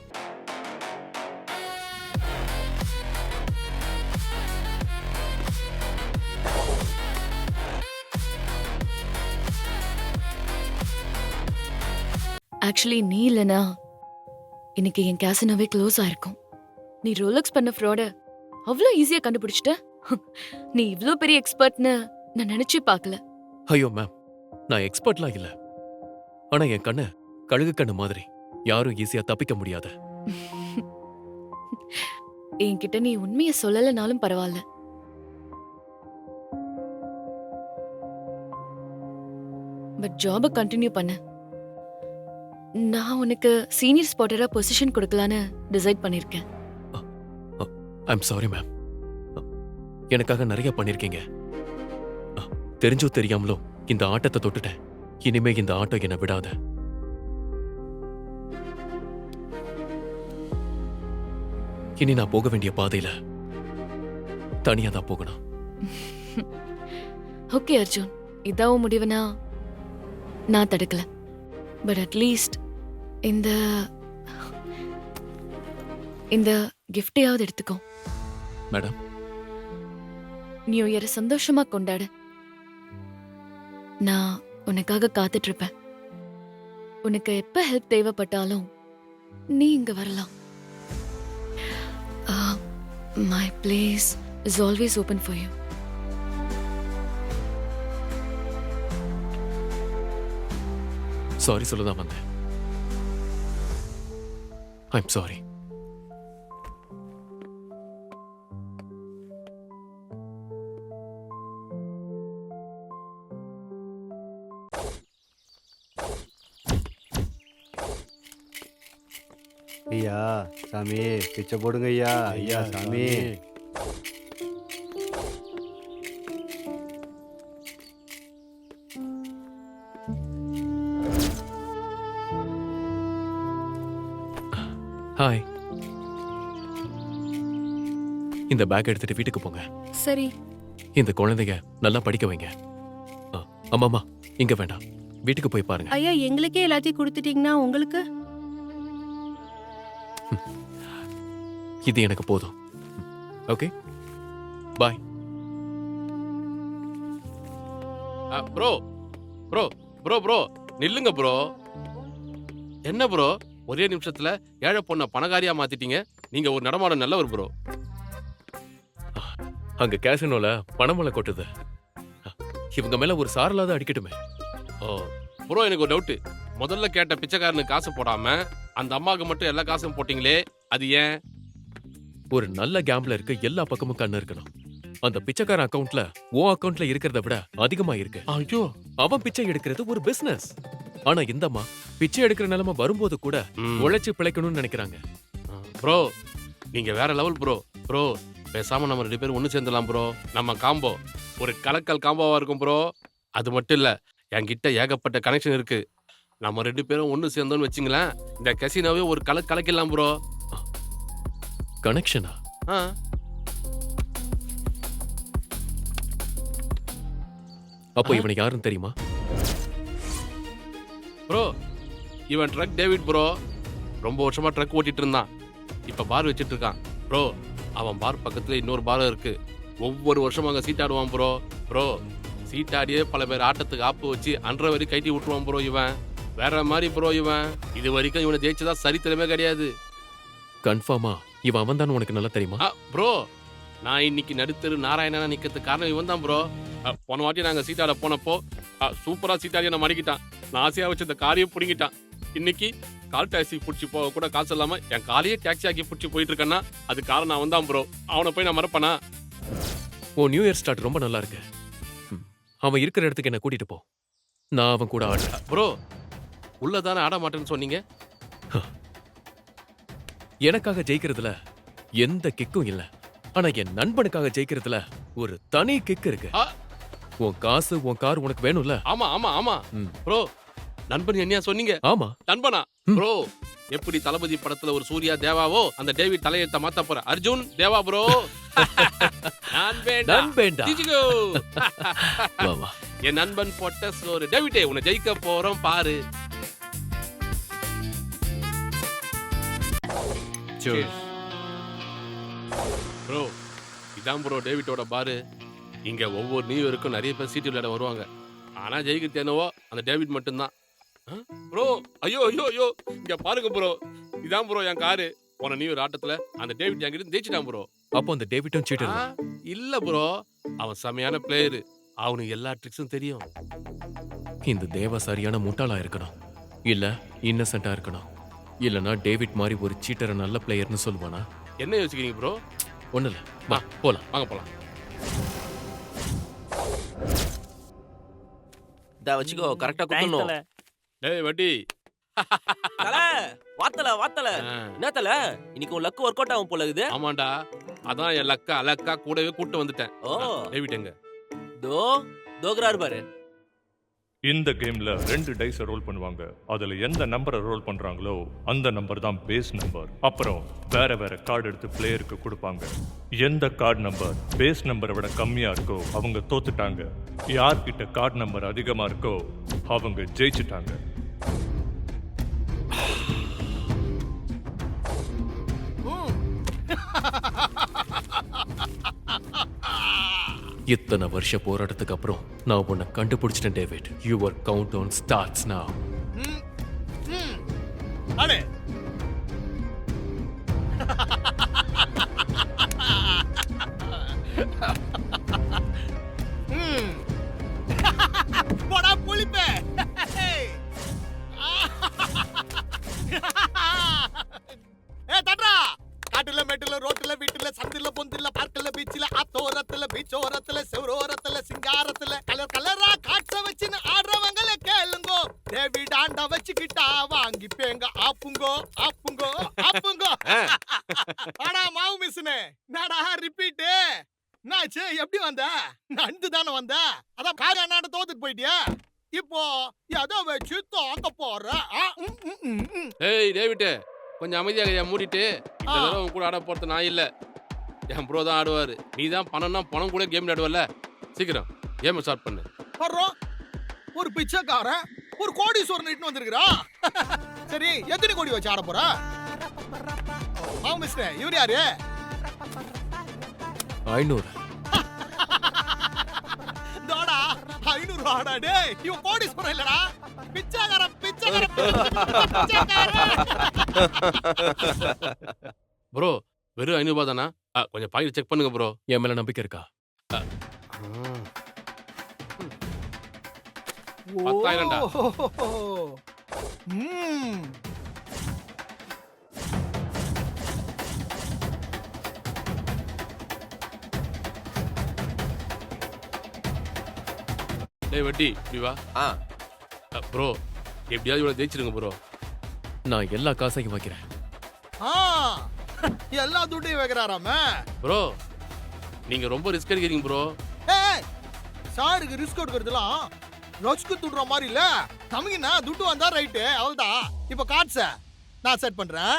Speaker 4: ஆக்சுவலி நீ இல்லனா இன்னைக்கு என் கேசினோவே க்ளோஸ் ஆயிருக்கும். நீ ரோலக்ஸ் பண்ண ஃப்ராட அவ்வளோ ஈஸியா கண்டுபிடிச்சிட்ட. நீ இவ்ளோ பெரிய எக்ஸ்பர்ட்னு நான் நினைச்சே பார்க்கல.
Speaker 1: ஐயோ மேம், நான் எக்ஸ்பர்ட்லாம் இல்ல. ஆனா என் கண்ணு கழுகு கண்ணு மாதிரி, யாரும் ஈஸியா தப்பிக்க முடியாத.
Speaker 4: என்கிட்ட நீ உண்மையை சொல்லலைனாலும் பரவாயில்ல. பட் ஜாபை கண்டினியூ பண்ண. நான் உனக்கு சீனியர் ஸ்பாட்டரா பொசிஷன் கொடுக்கலான்னு டிசைட் பண்ணிருக்கேன்.
Speaker 1: I'm sorry ma'am. எனக்காக நிறைய பண்ணிருக்கீங்க. தெரிஞ்சோ தெரியாமலோ இந்த ஆட்டத்தை தொட்டுட்டேன். இனிமே இந்த ஆட்டம் என்னை விடாத. இனி நான் போக வேண்டிய பாதையில தனியா தான் போகணும்.
Speaker 4: ஓகே அர்ஜுன், இதாவும் முடிவுனா நான் தடுக்கல. பட் அட்லீஸ்ட் இந்த இந்த கிஃப்டையாவது எடுத்துக்கோ.
Speaker 1: மேடம்,
Speaker 4: நியூ இயர் சந்தோஷமா கொண்டாடு. நான் உனக்காக காத்துட்டு இருப்பேன். உனக்கு எப்ப ஹெல்ப் தேவைப்பட்டாலும் நீ இங்க வரலாம். My place is always open for you.
Speaker 1: Sorry சொல்லதான் வந்தேன். I'm sorry.
Speaker 6: ஐயா சாமி, பிச்சை போடுங்க ஐயா. ஐயா சாமி.
Speaker 1: ஹாய். இந்த பேக் எடுத்துட்டு வீட்டுக்கு போங்க.
Speaker 9: சரி.
Speaker 1: இந்த குழந்தைங்க நல்லா படிக்க வைங்க. அம்மாமா, இங்க வேண்டாம், வீட்டுக்கு போய் பாருங்க.
Speaker 9: ஐயா, எங்களுக்கே எல்லாத்தையும் கொடுத்துட்டீங்கன்னா உங்களுக்கு?
Speaker 1: இது எனக்கு போதும். ஓகே, பாய்.
Speaker 11: ப்ரோ ப்ரோ ப்ரோ ப்ரோ நில்லுங்க ப்ரோ. என்ன ப்ரோ, ஒரே நிமிஷத்துல ஏழை பொண்ண பணக்காரியா மாத்திட்டீங்க. நீங்க ஒரு நடமாட நல்லவர் ப்ரோ.
Speaker 1: அங்க கேசினோல பணமலை கொட்டுது. இவங்க மேல ஒரு சாரலாத அடிக்கட்டுமே.
Speaker 11: ஓ ப்ரோ, எனக்கு ஒரு டவுட். முதல்ல கேட்ட பிச்சைக்காரனுக்கு காசு போடாம அந்த அம்மாவுக்கு மட்டும் எல்லா காசும் போட்டீங்களே, அது ஏன்?
Speaker 1: ஒரு நல்ல கேம்ப்லருக்கு எல்லா பக்கமும் கண்ணு இருக்கணும். அந்த பிச்சைக்காரன் அக்கவுண்ட்ல உன் அக்கவுண்ட்ல இருக்கிறத விட அதிகமா இருக்கு.
Speaker 11: ஐயோ,
Speaker 1: அவன் பிச்சை எடுக்கிறது ஒரு பிசினஸ். ஆனா இந்தம்மா பிச்சை எடுக்கிற நிலைமை வரும்போது கூட உழைச்சு பிழைக்கணும்னு நினைக்கிறாங்க.
Speaker 11: ப்ரோ நீங்க வேற லெவல் ப்ரோ. ப்ரோ பேசாம நம்ம 2 பேரும் ஒண்ணு சேர்ந்துலாம் ப்ரோ. நம்ம காம்போ ஒரு கலக்கல் காம்போவா இருக்கும் ப்ரோ. அது மட்டும் இல்ல, என்கிட்ட ஏகப்பட்ட கனெக்ஷன் இருக்கு. நம்ம 2 பேரும் ஒண்ணு சேர்ந்தோம்னு வச்சுங்களேன், இந்த கசினோவே ஒரு கலக்கலாம் ப்ரோ.
Speaker 1: கனெக்ஷனா? அப்போ இவனை யாருன்னு தெரியுமா?
Speaker 11: ப்ரோ இவன் ட்ரக் டேவிட் ப்ரோ. ரொம்ப வருஷமா ட்ரக் ஓட்டிட்டு இருந்தான். இப்ப பார் வச்சிட்டு இருக்கான் ப்ரோ. அவன் பார் பக்கத்துல இன்னொரு பார் இருக்கு. ஒவ்வொரு வருஷமும் அங்க சீட்டாடுவான் ப்ரோ. ப்ரோ சீட்டாடியே பல பேர் ஆட்டத்துக்கு ஆப்பு வச்சு அன்றரை வரை கைட்டி விட்டுருவான் ப்ரோ. இவன் வேற மாதிரி ப்ரோ. இவன் இது வரைக்கும் இவனை ஜெயிச்சதா சரித்திரமே கிடையாது.
Speaker 1: கன்ஃபார்மா இவன் அவன் தான் உனக்கு நல்லா தெரியுமா?
Speaker 11: ப்ரோ நான் இன்னைக்கு நடுத்தரு நாராயணனா நிக்கிறதுக்கு காரணம் இவன் தான் ப்ரோ. போன வாட்டி நாங்க சீட்டாட போனப்போ சூப்பரா சீட்டாடியை நான் மடிக்கிட்டான். நான் ஆசையா வச்சு இந்த காரையே பிடிங்கிட்டான். இன்னைக்கு கால் டாக்ஸி பிடிச்சி போக கூட காசு இல்லாம என் காலையே டாக்ஸி ஆக்கி பிடிச்சி போயிட்டு இருக்கேன்னா அது காரணம் அவன் தான் ப்ரோ. அவனை போய் நான் மறப்பனா?
Speaker 1: உன் நியூ இயர் ஸ்டார்ட் ரொம்ப நல்லா இருக்கு. அவன் இருக்கிற இடத்துக்கு என்ன கூட்டிட்டு போ. நான் அவன் கூட ஆடுறேன்.
Speaker 11: ப்ரோ உள்ளதானே ஆட மாட்டேன்னு சொன்னீங்க.
Speaker 1: எனக்காக ஜெயிக்கிறதுல எந்த கிக்கும் இல்ல. ஆனா என் நண்பனுக்காக ஜெயிக்கிறதுல ஒரு தனி கிக் இருக்கு. உன் காசு உன் கார் உனக்கு வேணும்ல?
Speaker 11: ஆமா ஆமா ஆமா ப்ரோ. நண்பன் என்னையா சொன்னீங்க?
Speaker 1: ஆமா
Speaker 11: நண்பனா ப்ரோ. எப்படி தளபதி படத்துல ஒரு சூர்யா தேவாவோ அந்த டேவிட் தலையெழுத்த மாத்த போற அர்ஜுன் தேவா ப்ரோ. நான் வேண்டா. ஜிஜிகோ.
Speaker 1: வா வா.
Speaker 11: என் நண்பன் போட்ட சோறு. டேவிட்டே உன்னை ஜெயிக்க போறோம் பாரு. ப்ரோ இதான் ப்ரோ டேவிட்டோட பாரு. இங்க ஒவ்வொரு நியூ இயருக்கும் நிறைய பேர் சீட்டு விளையாட வருவாங்க. ஆனா ஜெயிக்கிறது என்னவோ அந்த டேவிட் மட்டும்தான். ப்ரோ ஐயோ ஐயோ ஐயோ இங்க பாருங்க ப்ரோ. இதான் ப்ரோ என் காரு. போன நியூ இயர் ஆட்டத்துல அந்த டேவிட் என்கிட்ட ஜெயிச்சிட்டான் ப்ரோ.
Speaker 1: அப்போ அந்த டேவிட்டும் சீட்டர்
Speaker 11: இல்ல ப்ரோ. அவன் செமையான பிளேயர். அவனுக்கு எல்லா ட்ரிக்ஸும் தெரியும்.
Speaker 1: இந்த தேவா சரியான முட்டாளா இருக்கணும், இல்ல இன்னசென்ட்டா இருக்கணும். இல்லனா டேவிட் மாதிரி ஒரு சீட்டரை நல்ல பிளேயர்னு சொல்லுவானா?
Speaker 11: என்ன யோசிக்கிறீங்க ப்ரோ?
Speaker 1: ஒண்ணு இல்ல, வா போலாம்.
Speaker 11: வாங்க போலாம்.
Speaker 10: டா வச்சுக்கோ, கரெக்ட்டா குத்தணும்.
Speaker 11: டேய் வட்டி.
Speaker 10: தல வாத்தல என்ன தல இன்னைக்கு உன் லக் வொர்க் அவுட் ஆகும் போல இருக்குது.
Speaker 11: ஆமாண்டா, அதான் என் லக்கா கூடவே கூட்டு வந்துட்டேன். டேவிட் எங்க?
Speaker 10: தோகரார் பாரு.
Speaker 8: இந்த கேம்ல 2 டைஸ் ரோல் பண்ணுவாங்க. அதுல எந்த நம்பரை ரோல் பண்றாங்களோ அந்த நம்பர் தான் பேஸ் நம்பர். அப்புறம் வேற வேற கார்டு எடுத்து பிளேயருக்கு கொடுப்பாங்க. எந்த கார்டு நம்பர் பேஸ் நம்பரை விட கம்மியா இருக்கோ அவங்க தோத்துட்டாங்க. யார்கிட்ட கார்டு நம்பர் அதிகமா இருக்கோ அவங்க ஜெயிச்சுட்டாங்க.
Speaker 1: இத்தனை வருஷ போராட்டத்துக்கு அப்புறம் நான் உன்னை கண்டுபிடிச்சிட்டேன் David. Your countdown starts now.
Speaker 2: அடே போடா புளிப்பே. தட்ரா காட்டுல மேட்டுல ரோட்டுல வீட்டுல சந்தில பொந்தில பார்க்கல பீச்சில ஆத்தோரத்துல பீச்சோரத்துல செவரோரத்துல சிங்காரத்துல கலர் கலரா காட்ச வச்சுன்னு ஆடுறவங்கள கேளுங்கோ. டேவிட் ஆண்டா வச்சுக்கிட்டா வாங்கிப்பேங்க. ஆப்புங்கோ ஆப்புங்கோ ஆப்புங்கோ. ஆடா மாவு மிஸ்னே நாடா ரிப்பீட். என்னாச்சு, எப்படி வந்த? நண்டு தானே வந்த. அதான் காரியா நாட தோத்துட்டு போயிட்டியா? இப்போ எதை வச்சு தோக்க போற?
Speaker 11: ஏய் டேவிட், கொஞ்சம் அமைதியாக மூடிட்டு. இந்த தடவை உன் கூட ஆட போறது நான் இல்ல, என் ப்ரோ தான் ஆடுவாரு. நீ தான் பணம்னா பணம் கூட கேம் ஆடுவல. சீக்கிரம் கேம் ஸ்டார்ட் பண்ணு.
Speaker 2: வர்றோம். ஒரு பிச்சைக்காரன் ஒரு கோடீஸ்வரன் இட்டு வந்திருக்கிறா. சரி, எத்தனை கோடி வச்சு ஆட போற? மிஸ்டர் இவர் யாரு?
Speaker 1: 500.
Speaker 2: தோடா 500 ஆடா. டேய் இவன் கோடீஸ்வரன் இல்லடா, பிச்சைக்காரன்.
Speaker 11: ப்ரோ வெறும் 500 ரூபாய் தானா? கொஞ்சம் பாக்கெட் செக் பண்ணுங்க ப்ரோ.
Speaker 1: என் மேல நம்பிக்கை இருக்கா?
Speaker 11: 10,000டா. டேய் வட்டி இப்படி வா. ப்ரோ எப்படியாவது இவ்வளவு ஜெயிச்சிருங்க ப்ரோ.
Speaker 1: நான் எல்லா காசையும் வைக்கிறேன்.
Speaker 2: எல்லா துட்டையும் வைக்கிறாராம.
Speaker 11: ப்ரோ நீங்க ரொம்ப ரிஸ்க் எடுக்கிறீங்க ப்ரோ.
Speaker 2: சாருக்கு ரிஸ்க் எடுக்கிறதுலாம் ரோஸ்க்கு துடுற மாதிரி இல்ல. நமக்கு என்ன துட்டு வந்தா ரைட்டு, அவ்வளவுதான். இப்ப கார்ட்ஸ நான் செட் பண்றேன்.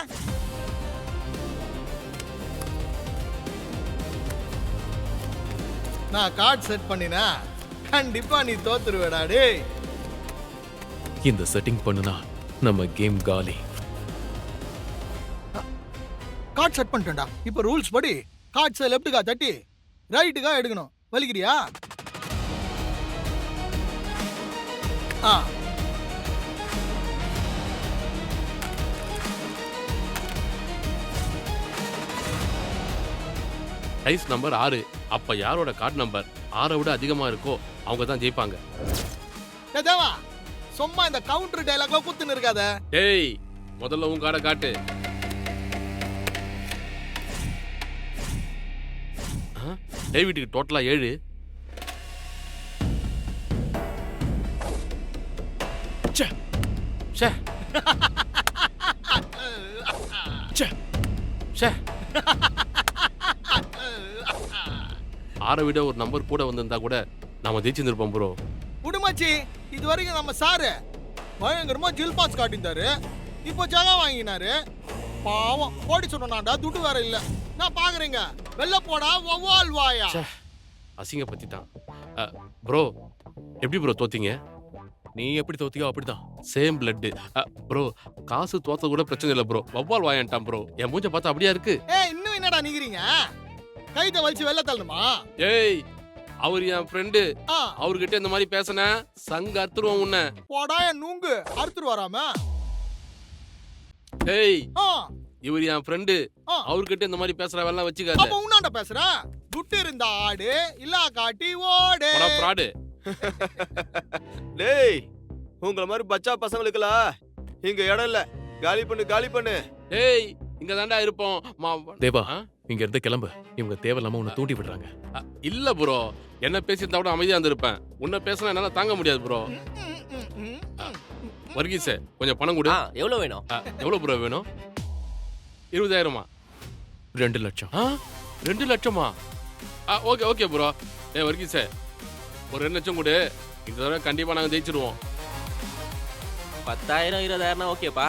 Speaker 2: நான் கார்டு செட் பண்ணினா கண்டிப்பா நீ தோத்துருவேடா. டேய்
Speaker 1: இந்த செட்டிங் பண்ணுனா நம்ம கேம் காலி.
Speaker 2: கார்டு செட் பண்ணிட்டேன்டா. இப்ப ரூல்ஸ் படி கார்ட்ஸை லெஃப்ட்டுக்கா தட்டி ரைட்டுக்கா எடுக்கணும். வலிக்கிறியா?
Speaker 11: Dice number 6. அப்ப யாரோட கார்டு நம்பர் 6 விட அதிகமா இருக்கோ அவங்க தான் ஜெயிப்பாங்க.
Speaker 2: தேவா சும்மா இந்த கவுண்டர் டயலாக்ல குத்துன்னு இருக்காத.
Speaker 11: டேய் முதல்ல உன் கார்டை காட்டு. டேவிட்டுக்கு டோட்டலா 7.
Speaker 1: ச்சே.
Speaker 11: ச்சே.
Speaker 1: ச்சே.
Speaker 11: ச்சே. 6 விட ஒரு நம்பர் கூட வந்திருந்தா கூட நாம ஜெயிச்சிருந்திருப்போம் ப்ரோ.
Speaker 12: குடுமாச்சி இது வரைக்கும் நம்ம சாரு பயங்கரமா ஜில் பாஸ் காட்டியிருந்தாரு. இப்போ ஜகா வாங்கினாரு. பாவம் ஓடி சொன்னாண்டா துட்டு வேற இல்ல. நான் பாக்குறேங்க வெள்ள போடா ஒவ்வால் வாயா.
Speaker 11: அசிங்க பத்திட்டான். ப்ரோ எப்படி ப்ரோ தோத்தீங்க?
Speaker 1: நீ எப்படி தோத்தியோ அப்படிதான்.
Speaker 11: Same blood. ப்ரோ காசு தோத்த கூட பிரச்சனை இல்லை ப்ரோ. வவ்வால் வாயான்ட்டான் ப்ரோ. என் மூஞ்ச பார்த்தா அப்படியா இருக்கு?
Speaker 12: இன்னும் என்னடா நிக்கிறீங்க? கைத்த வலிச்சு வெள்ள தள்ளணுமா?
Speaker 11: ஏய் அவர் என் ஃப்ரெண்டு. அவர்கிட்ட இந்த மாதிரி பேசின சங்க அறுத்துருவோம் உன்னை.
Speaker 12: போடா என் நூங்கு அறுத்துரு வராம.
Speaker 11: ஏய் இவர் என் ஃப்ரெண்டு. அவர்கிட்ட இந்த மாதிரி பேசுற வேலை வச்சுக்காத.
Speaker 12: அப்ப உன்னாண்ட பேசுற. துட்டு இருந்தா ஆடு இல்ல காட்டி ஓடு.
Speaker 11: போடா ஃப்ராடு.
Speaker 10: டேய் உங்கள மாதிரி பச்சா பசங்களுக்குலாம் இங்க இடம் இல்ல. காலி பண்ணு காலி பண்ணு.
Speaker 11: ஏய் இங்க தாண்டா இருப்போம்.
Speaker 1: தேவா இங்க இருந்து கிளம்பு. இவங்க தேவையில்லாம உன்னை தூண்டி விடுறாங்க.
Speaker 11: இல்ல ப்ரோ, என்ன பேசியிருந்தா கூட அமைதியா இருந்திருப்பேன். உன்னை பேசினா என்னால தாங்க முடியாது ப்ரோ. வர்கீஸ் கொஞ்சம் பணம் கொடு.
Speaker 10: எவ்வளவு வேணும்?
Speaker 11: எவ்வளவு ப்ரோ வேணும்? 20,000.
Speaker 1: 2 லட்சம்.
Speaker 11: 2 லட்சமா? Okay okay bro. வர்கீஸ் ஒரு 2 லட்சம் கொடு. இந்த தடவை கண்டிப்பா நாங்க ஜெயிச்சிருவோம்.
Speaker 10: 10,000 20,000 ஓகேப்பா.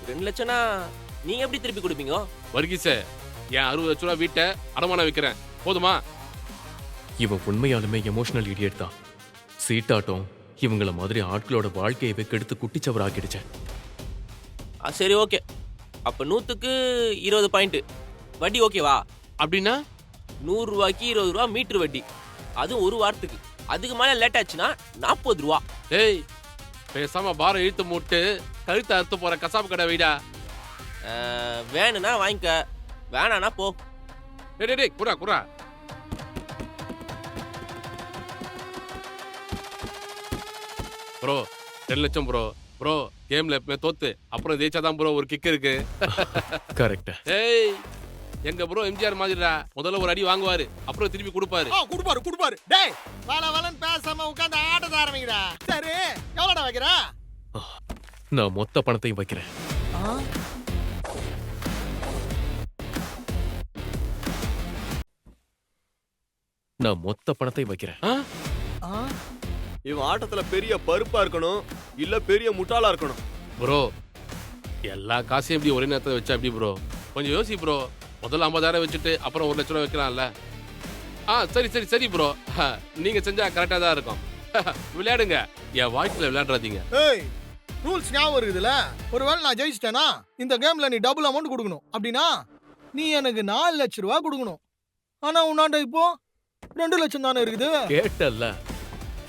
Speaker 10: 2 லட்சம்னா நீங்க எப்படி திருப்பி கொடுப்பீங்க?
Speaker 11: வர்கீஸ் என் 60 லட்ச ரூபா வீட்டை அடமானம் வைக்கிறேன். போதுமா?
Speaker 1: இவன் உண்மையாலுமே எமோஷனல் இடியட் தான். சீட்டாட்டம் இவங்கள மாதிரி ஆட்களோட வாழ்க்கையை கெடுத்து குட்டிச்சவர் ஆக்கிடுச்சேன்.
Speaker 10: சரி ஓகே. அப்ப 100க்கு 20 பாயிண்ட் வட்டி ஓகேவா?
Speaker 11: அப்படின்னா
Speaker 10: 100 ரூபாய்க்கு 20 ரூபா மீட்டர் வட்டி. அதுவும் ஒரு வாரத்துக்கு. அதுக்கு மேல லேட் ஆச்சுன்னா 40 ரூபா.
Speaker 11: ஏய் பேசாம பாரம் இழுத்து மூட்டு கழுத்தை அறுத்து போற கசாப்பு கடை வைடா.
Speaker 10: வேணும்னா வாங்கிக்க, வேணானா போ.
Speaker 11: டேய் குறா குறா. ப்ரோ 2 லட்சம் ப்ரோ. ப்ரோ கேம்ல எப்பவுமே தோத்து அப்புறம் ஜெயிச்சாதான் ப்ரோ ஒரு கிக் இருக்கு.
Speaker 1: கரெக்ட்.
Speaker 11: ஏய் எங்க ப்ரோ எம்ஜிஆர் மாதிரிடா. முதல்ல ஒரு அடி வாங்குவாரு, அப்புறம் திருப்பி கொடுப்பாரு.
Speaker 12: குடுப்பாரு. டேய் வேலன்னு பேசாம உட்கார்ந்து ஆட்டத்தை ஆரம்பிங்கடா. சரி எவ்வளோடா வைக்கிற?
Speaker 1: நான் மொத்த பணத்தையும் வைக்கிறேன். நான் மொத்த பணத்தையும் வைக்கிறேன்.
Speaker 10: இவன் ஆட்டத்துல பெரிய பருப்பா இருக்கணும் இல்ல பெரிய முட்டாளா இருக்கணும்.
Speaker 11: ப்ரோ எல்லா காசையும் எப்படி ஒரே நேரத்தில் வச்சா எப்படி ப்ரோ? கொஞ்சம் யோசி ப்ரோ. முதல்ல 50,000 வச்சுட்டு அப்புறம் 1 லட்ச ரூபா வைக்கலாம்ல. சரி சரி சரி ப்ரோ. நீங்க செஞ்சா கரெக்டா தான் இருக்கும். விளையாடுங்க, என் வாழ்க்கையில விளையாடுறாதீங்க.
Speaker 12: ஏய் ரூல்ஸ் ஞாபகம் இருக்குதுல. ஒருவேளை நான் ஜெயிச்சிட்டேனா இந்த கேம்ல நீ டபுள் அமௌண்ட் கொடுக்கணும். அப்படின்னா நீ எனக்கு 4 லட்ச ரூபா கொடுக்கணும். ஆனா உன்னாண்ட இப்போ 2 லட்சம் தானே இருக்குது.
Speaker 1: கேட்டல்ல,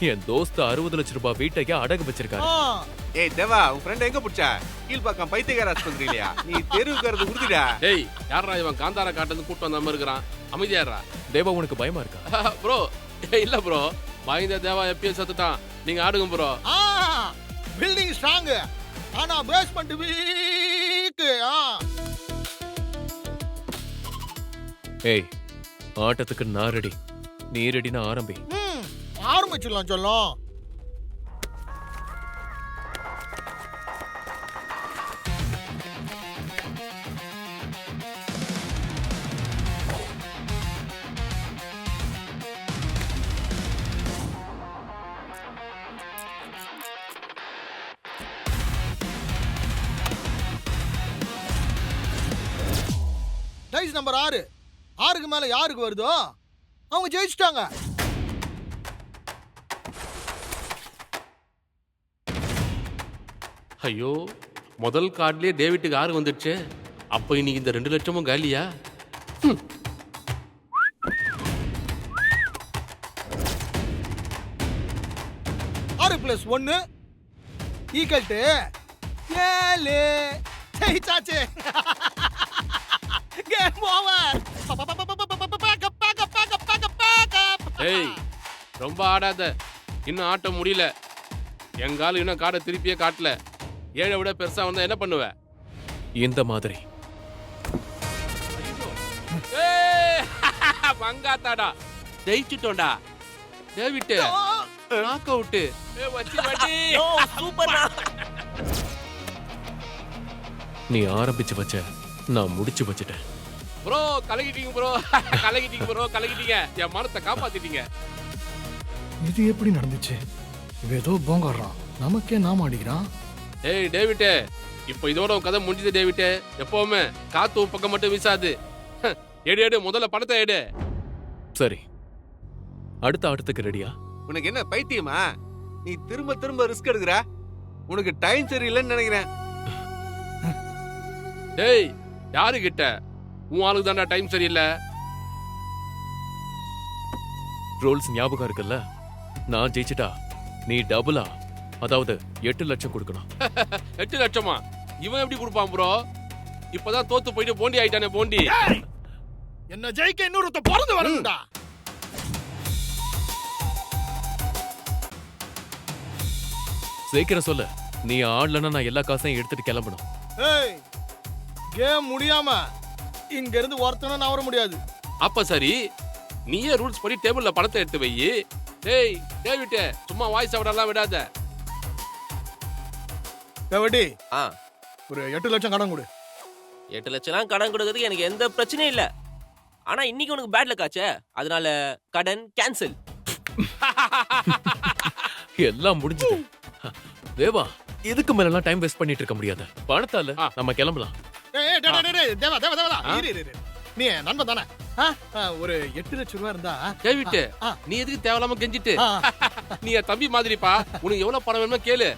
Speaker 1: என் தோஸ்து 60 லட்ச ரூபாய் வீட்டையே அடகு வச்சிருக்காரு.
Speaker 13: ஏய் தேவா, உன் ஃப்ரெண்ட் எங்க புடிச்சா? கீழ்பாக்கம் பைத்தியக்கார ஆஸ்பத்திரி இல்லையா? நீ தெருவுக்கிறது உறுதிடா.
Speaker 11: டேய் யாரா இவன் காந்தார காட்டுறது கூட்டு வந்த மாதிரி இருக்கிறான்? அமைதியாரா.
Speaker 1: தேவா உனக்கு பயமா இருக்கா?
Speaker 11: ப்ரோ இல்ல ப்ரோ, பயந்த தேவா எப்பயும் செத்துட்டான். நீங்க ஆடுங்க ப்ரோ.
Speaker 12: பில்டிங் ஸ்ட்ராங் ஆனா பேஸ்மெண்ட் வீக்.
Speaker 1: ஏய் ஆட்டத்துக்கு நான் ரெடி, நீ ரெடினா ஆரம்பி.
Speaker 12: ஆரம்பிச்சிடலாம் சொல்லும். Dies number 6. 6க்கு மேல யாருக்கு வருதோ அவங்க ஜெயிச்சிட்டாங்க.
Speaker 11: ஐயோ முதல் கார்டுலயே டேவிட்டுக்கு 6 வந்துடுச்சு. அப்ப இன்னைக்கு இந்த 2 லட்சமும் காலியா?
Speaker 12: 6 + 1 = 7. ஜெயிச்சாச்சு. Game over.
Speaker 11: ஏய் ரொம்ப ஆடாத, இன்னும் ஆட்ட முடியல. எங்கால இன்னும் காடை திருப்பியே காட்டல. 7 விட பெருசா வந்தா என்ன பண்ணுவ?
Speaker 1: இந்த மாதிரி
Speaker 11: மங்காத்தாடா ஜெயிச்சிட்டோம்டா டேவிட் நாக் அவுட்
Speaker 7: சூப்பர்
Speaker 1: நீ ஆரம்பிச்சு வச்ச நான் முடிச்சு வச்சிட்டேன்.
Speaker 11: ப்ரோ கலக்கிட்டீங்க ப்ரோ கலக்கிட்டீங்க என் மனத்தை காப்பாத்திட்டீங்க.
Speaker 12: இது எப்படி நடந்துச்சு? இவன் ஏதோ போங்கறான், நமக்கே நாம அடிக்கிறான்.
Speaker 11: ஏய் டேவிட், இப்போ இதோட உன் கதை முடிஞ்சது டேவிட். எப்பவுமே காத்து உன் பக்கம் மட்டும் வீசாது. எடு முதல்ல பணத்தை எடு.
Speaker 1: சரி, அடுத்த ஆட்டத்துக்கு ரெடியா?
Speaker 13: உனக்கு என்ன பைத்தியமா? நீ திரும்ப திரும்ப ரிஸ்க் எடுக்கிற. உனக்கு டைம் சரியில்லைன்னு நினைக்கிறேன்.
Speaker 11: டேய் யாரு கிட்ட? உன் ஆளுக்கு தான்டா டைம் சரியில்லை.
Speaker 1: ரூல்ஸ் ஞாபகம் இருக்குல்ல? நான் ஜெயிச்சிட்டா நீ டபுளா, அதாவது 8 லட்சம் கொடுக்கணும்.
Speaker 11: 8 லட்சமா? இவன் எப்படி கொடுப்பான் ப்ரோ? இப்பதான் தோத்து போயிட்டு போண்டி ஆயிட்டானே போண்டி.
Speaker 12: என்ன ஜெயிக்க இன்னொருத்த பிறந்து வரணும்டா.
Speaker 1: சீக்கிரம் சொல்லு. நீ ஆடலன்னா நான் எல்லா காசையும் எடுத்துட்டு கிளம்பணும்.
Speaker 12: ஏய், கேம் முடியாம இங்க இருந்து ஒருத்தனும் நவர முடியாது.
Speaker 11: அப்ப சரி, நீயே ரூல்ஸ் படி டேபிள்ல பணத்தை எடுத்து வை. டேய் டேவிட், சும்மா வாய்ஸ் அவடெல்லாம் விடாத.
Speaker 12: கவடி ஒரு 8 லட்சம் கடன் கொடு.
Speaker 7: 8 லட்சம் கடன் கொடுக்கறதுக்கு எனக்கு எந்த பிரச்சனையும் இல்ல. ஆனா இன்னைக்கு உனக்கு பேட் லக் ஆச்சே, அதனால கடன் கேன்சல்.
Speaker 1: எல்லாம் முடிஞ்சது. தேவா, இதுக்கு மேல டைம் வேஸ்ட் பண்ணிட்டு இருக்க முடியாது. பணத்தால நம்ம கிளம்பலாம்.
Speaker 12: ஏய் தேவா தேவா தேவா, இரு நீ நண்பன் தானே? ஒரு 8 லட்சம் ரூபாய் இருந்தா.
Speaker 11: டேவிட், நீ எதுக்கு தேவலாம கெஞ்சிட்டு? நீ என் தம்பி மாதிரிப்பா, உனக்கு எவ்வளவு பணம் வேணுமோ கேளு.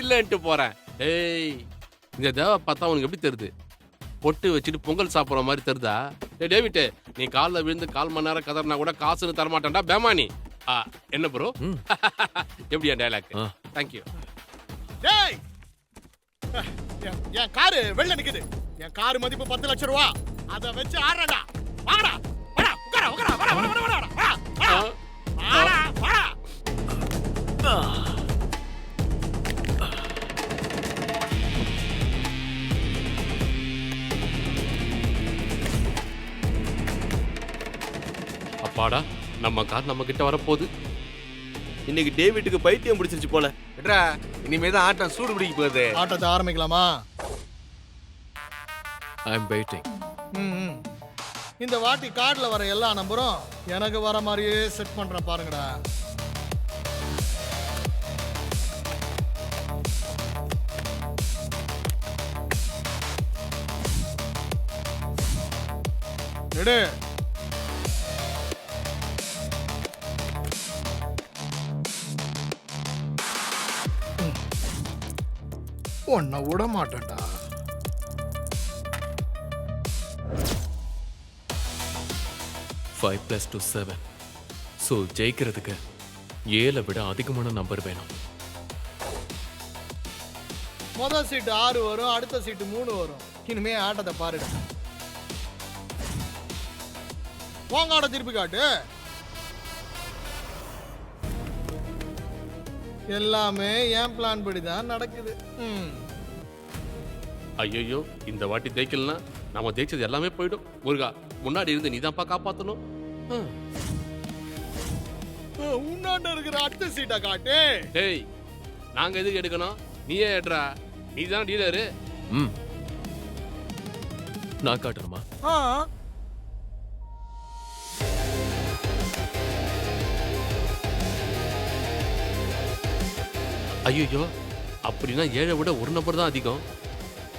Speaker 11: இல்லன்ட்டு போறேன். ஏய், இந்த தேவா பார்த்தா உனக்கு எப்படி தெரியுது? பொட்டு வச்சுட்டு பொங்கல் சாப்பிடுற மாதிரி தெரியுதா? டேவிட், நீ காலில் விழுந்து 1/4 மணி நேரம் கதறினா கூட காசுன்னு தரமாட்டான்டா பேமானி. என்ன ப்ரோ, எப்படியா டயலாக்? தேங்க்யூ.
Speaker 12: டேய், என் காரு வெளில நிக்குது. என் காரு மதிப்பு 10 லட்சம் ரூபா. அத வச்சு ஆறடா. வாடா வாடா, உட்கார உட்கார, வாடா வாடா வாடா வாடா வாடா வாடா.
Speaker 11: அப்பாடா, நம்ம கார் நம்ம கிட்ட வரப்போகுது.
Speaker 10: இன்னைக்கு டேவிட்டுக்கு பைத்தியம் பிடிச்சிருச்சு போல.
Speaker 13: எட்ரா, இனிமேதான் ஆட்டம் சூடு பிடிக்க போகுது.
Speaker 12: ஆட்டத்தை ஆரம்பிக்கலாமா?
Speaker 1: ஐ அம் வெயிட்டிங்.
Speaker 12: இந்த வாட்டி கார்டுல வர எல்லா நம்பரும் எனக்கு வர மாதிரியே செட் பண்றேன் பாருங்கடா. எடு. உன்னை விட மாட்டேன்டா.
Speaker 1: Five plus 2 7. ஸோ ஜெயிக்கிறதுக்கு 7 விட அதிகமான நம்பர் வேணும்.
Speaker 12: முதல் சீட்டு 6 வரும், அடுத்த சீட்டு 3 வரும். இனிமே ஆட்டத்தை பாருடா. போங்க ஆட திருப்பி காட்டு. எல்லாமே என் பிளான் படி தான் நடக்குது.
Speaker 11: ஐயோ, இந்த வாட்டி ஜெயிக்கலனா நம்ம ஜெயிச்சது எல்லாமே போயிடும். முருகா, முன்னாடி இருந்து நீதான்ப்பா காப்பாத்தணும்.
Speaker 12: உன்னாண்ட இருக்கிற அடுத்த சீட்டை காட்டு.
Speaker 11: டேய், நாங்க எதுக்கு எடுக்கணும்? நீயே எடுறா, நீ தான் டீலரு.
Speaker 1: நான் காட்டணுமா?
Speaker 11: ஐயோ, அப்படின்னா 7 விட 1 நம்பர் தான் அதிகம்.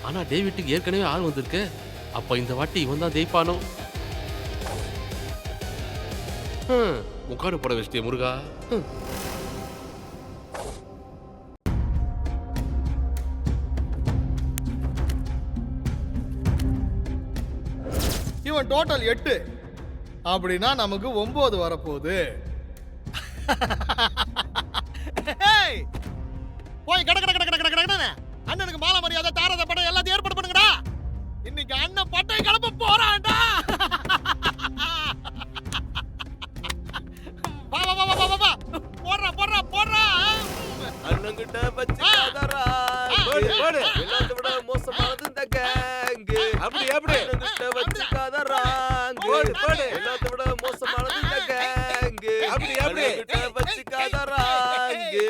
Speaker 11: ஆனா டேவிட்டுக்கு ஏற்கனவே 6 வந்திருக்கு. அப்ப இந்த வாட்டி இவன் தான் ஜெயிப்பானோ? முக்காடு போட வச்சிட்டே முருகா.
Speaker 12: இவன் டோட்டல் 8. அப்படின்னா நமக்கு 9 வரப்போகுது. போய் கட கட கட கட கட கட அண்ணனுக்கு மாலை மரியாதை தாரத படம் எல்லாத்தையும் ஏற்பாடு பண்ணுங்கடா. இன்னைக்கு அண்ணன் பட்டை கிளம்ப போறான்டா. வா வா வா வா வா, போடுறா போடுறா போடுறா.
Speaker 10: அண்ணங்கிட்ட வச்சுக்காதடா. எல்லாத்தை விட மோசமானது இந்த கேங்கு.
Speaker 13: அப்படி அப்படி
Speaker 10: அண்ணங்கிட்ட வச்சுக்காதடா. எல்லாத்தை விட மோசமானது இந்த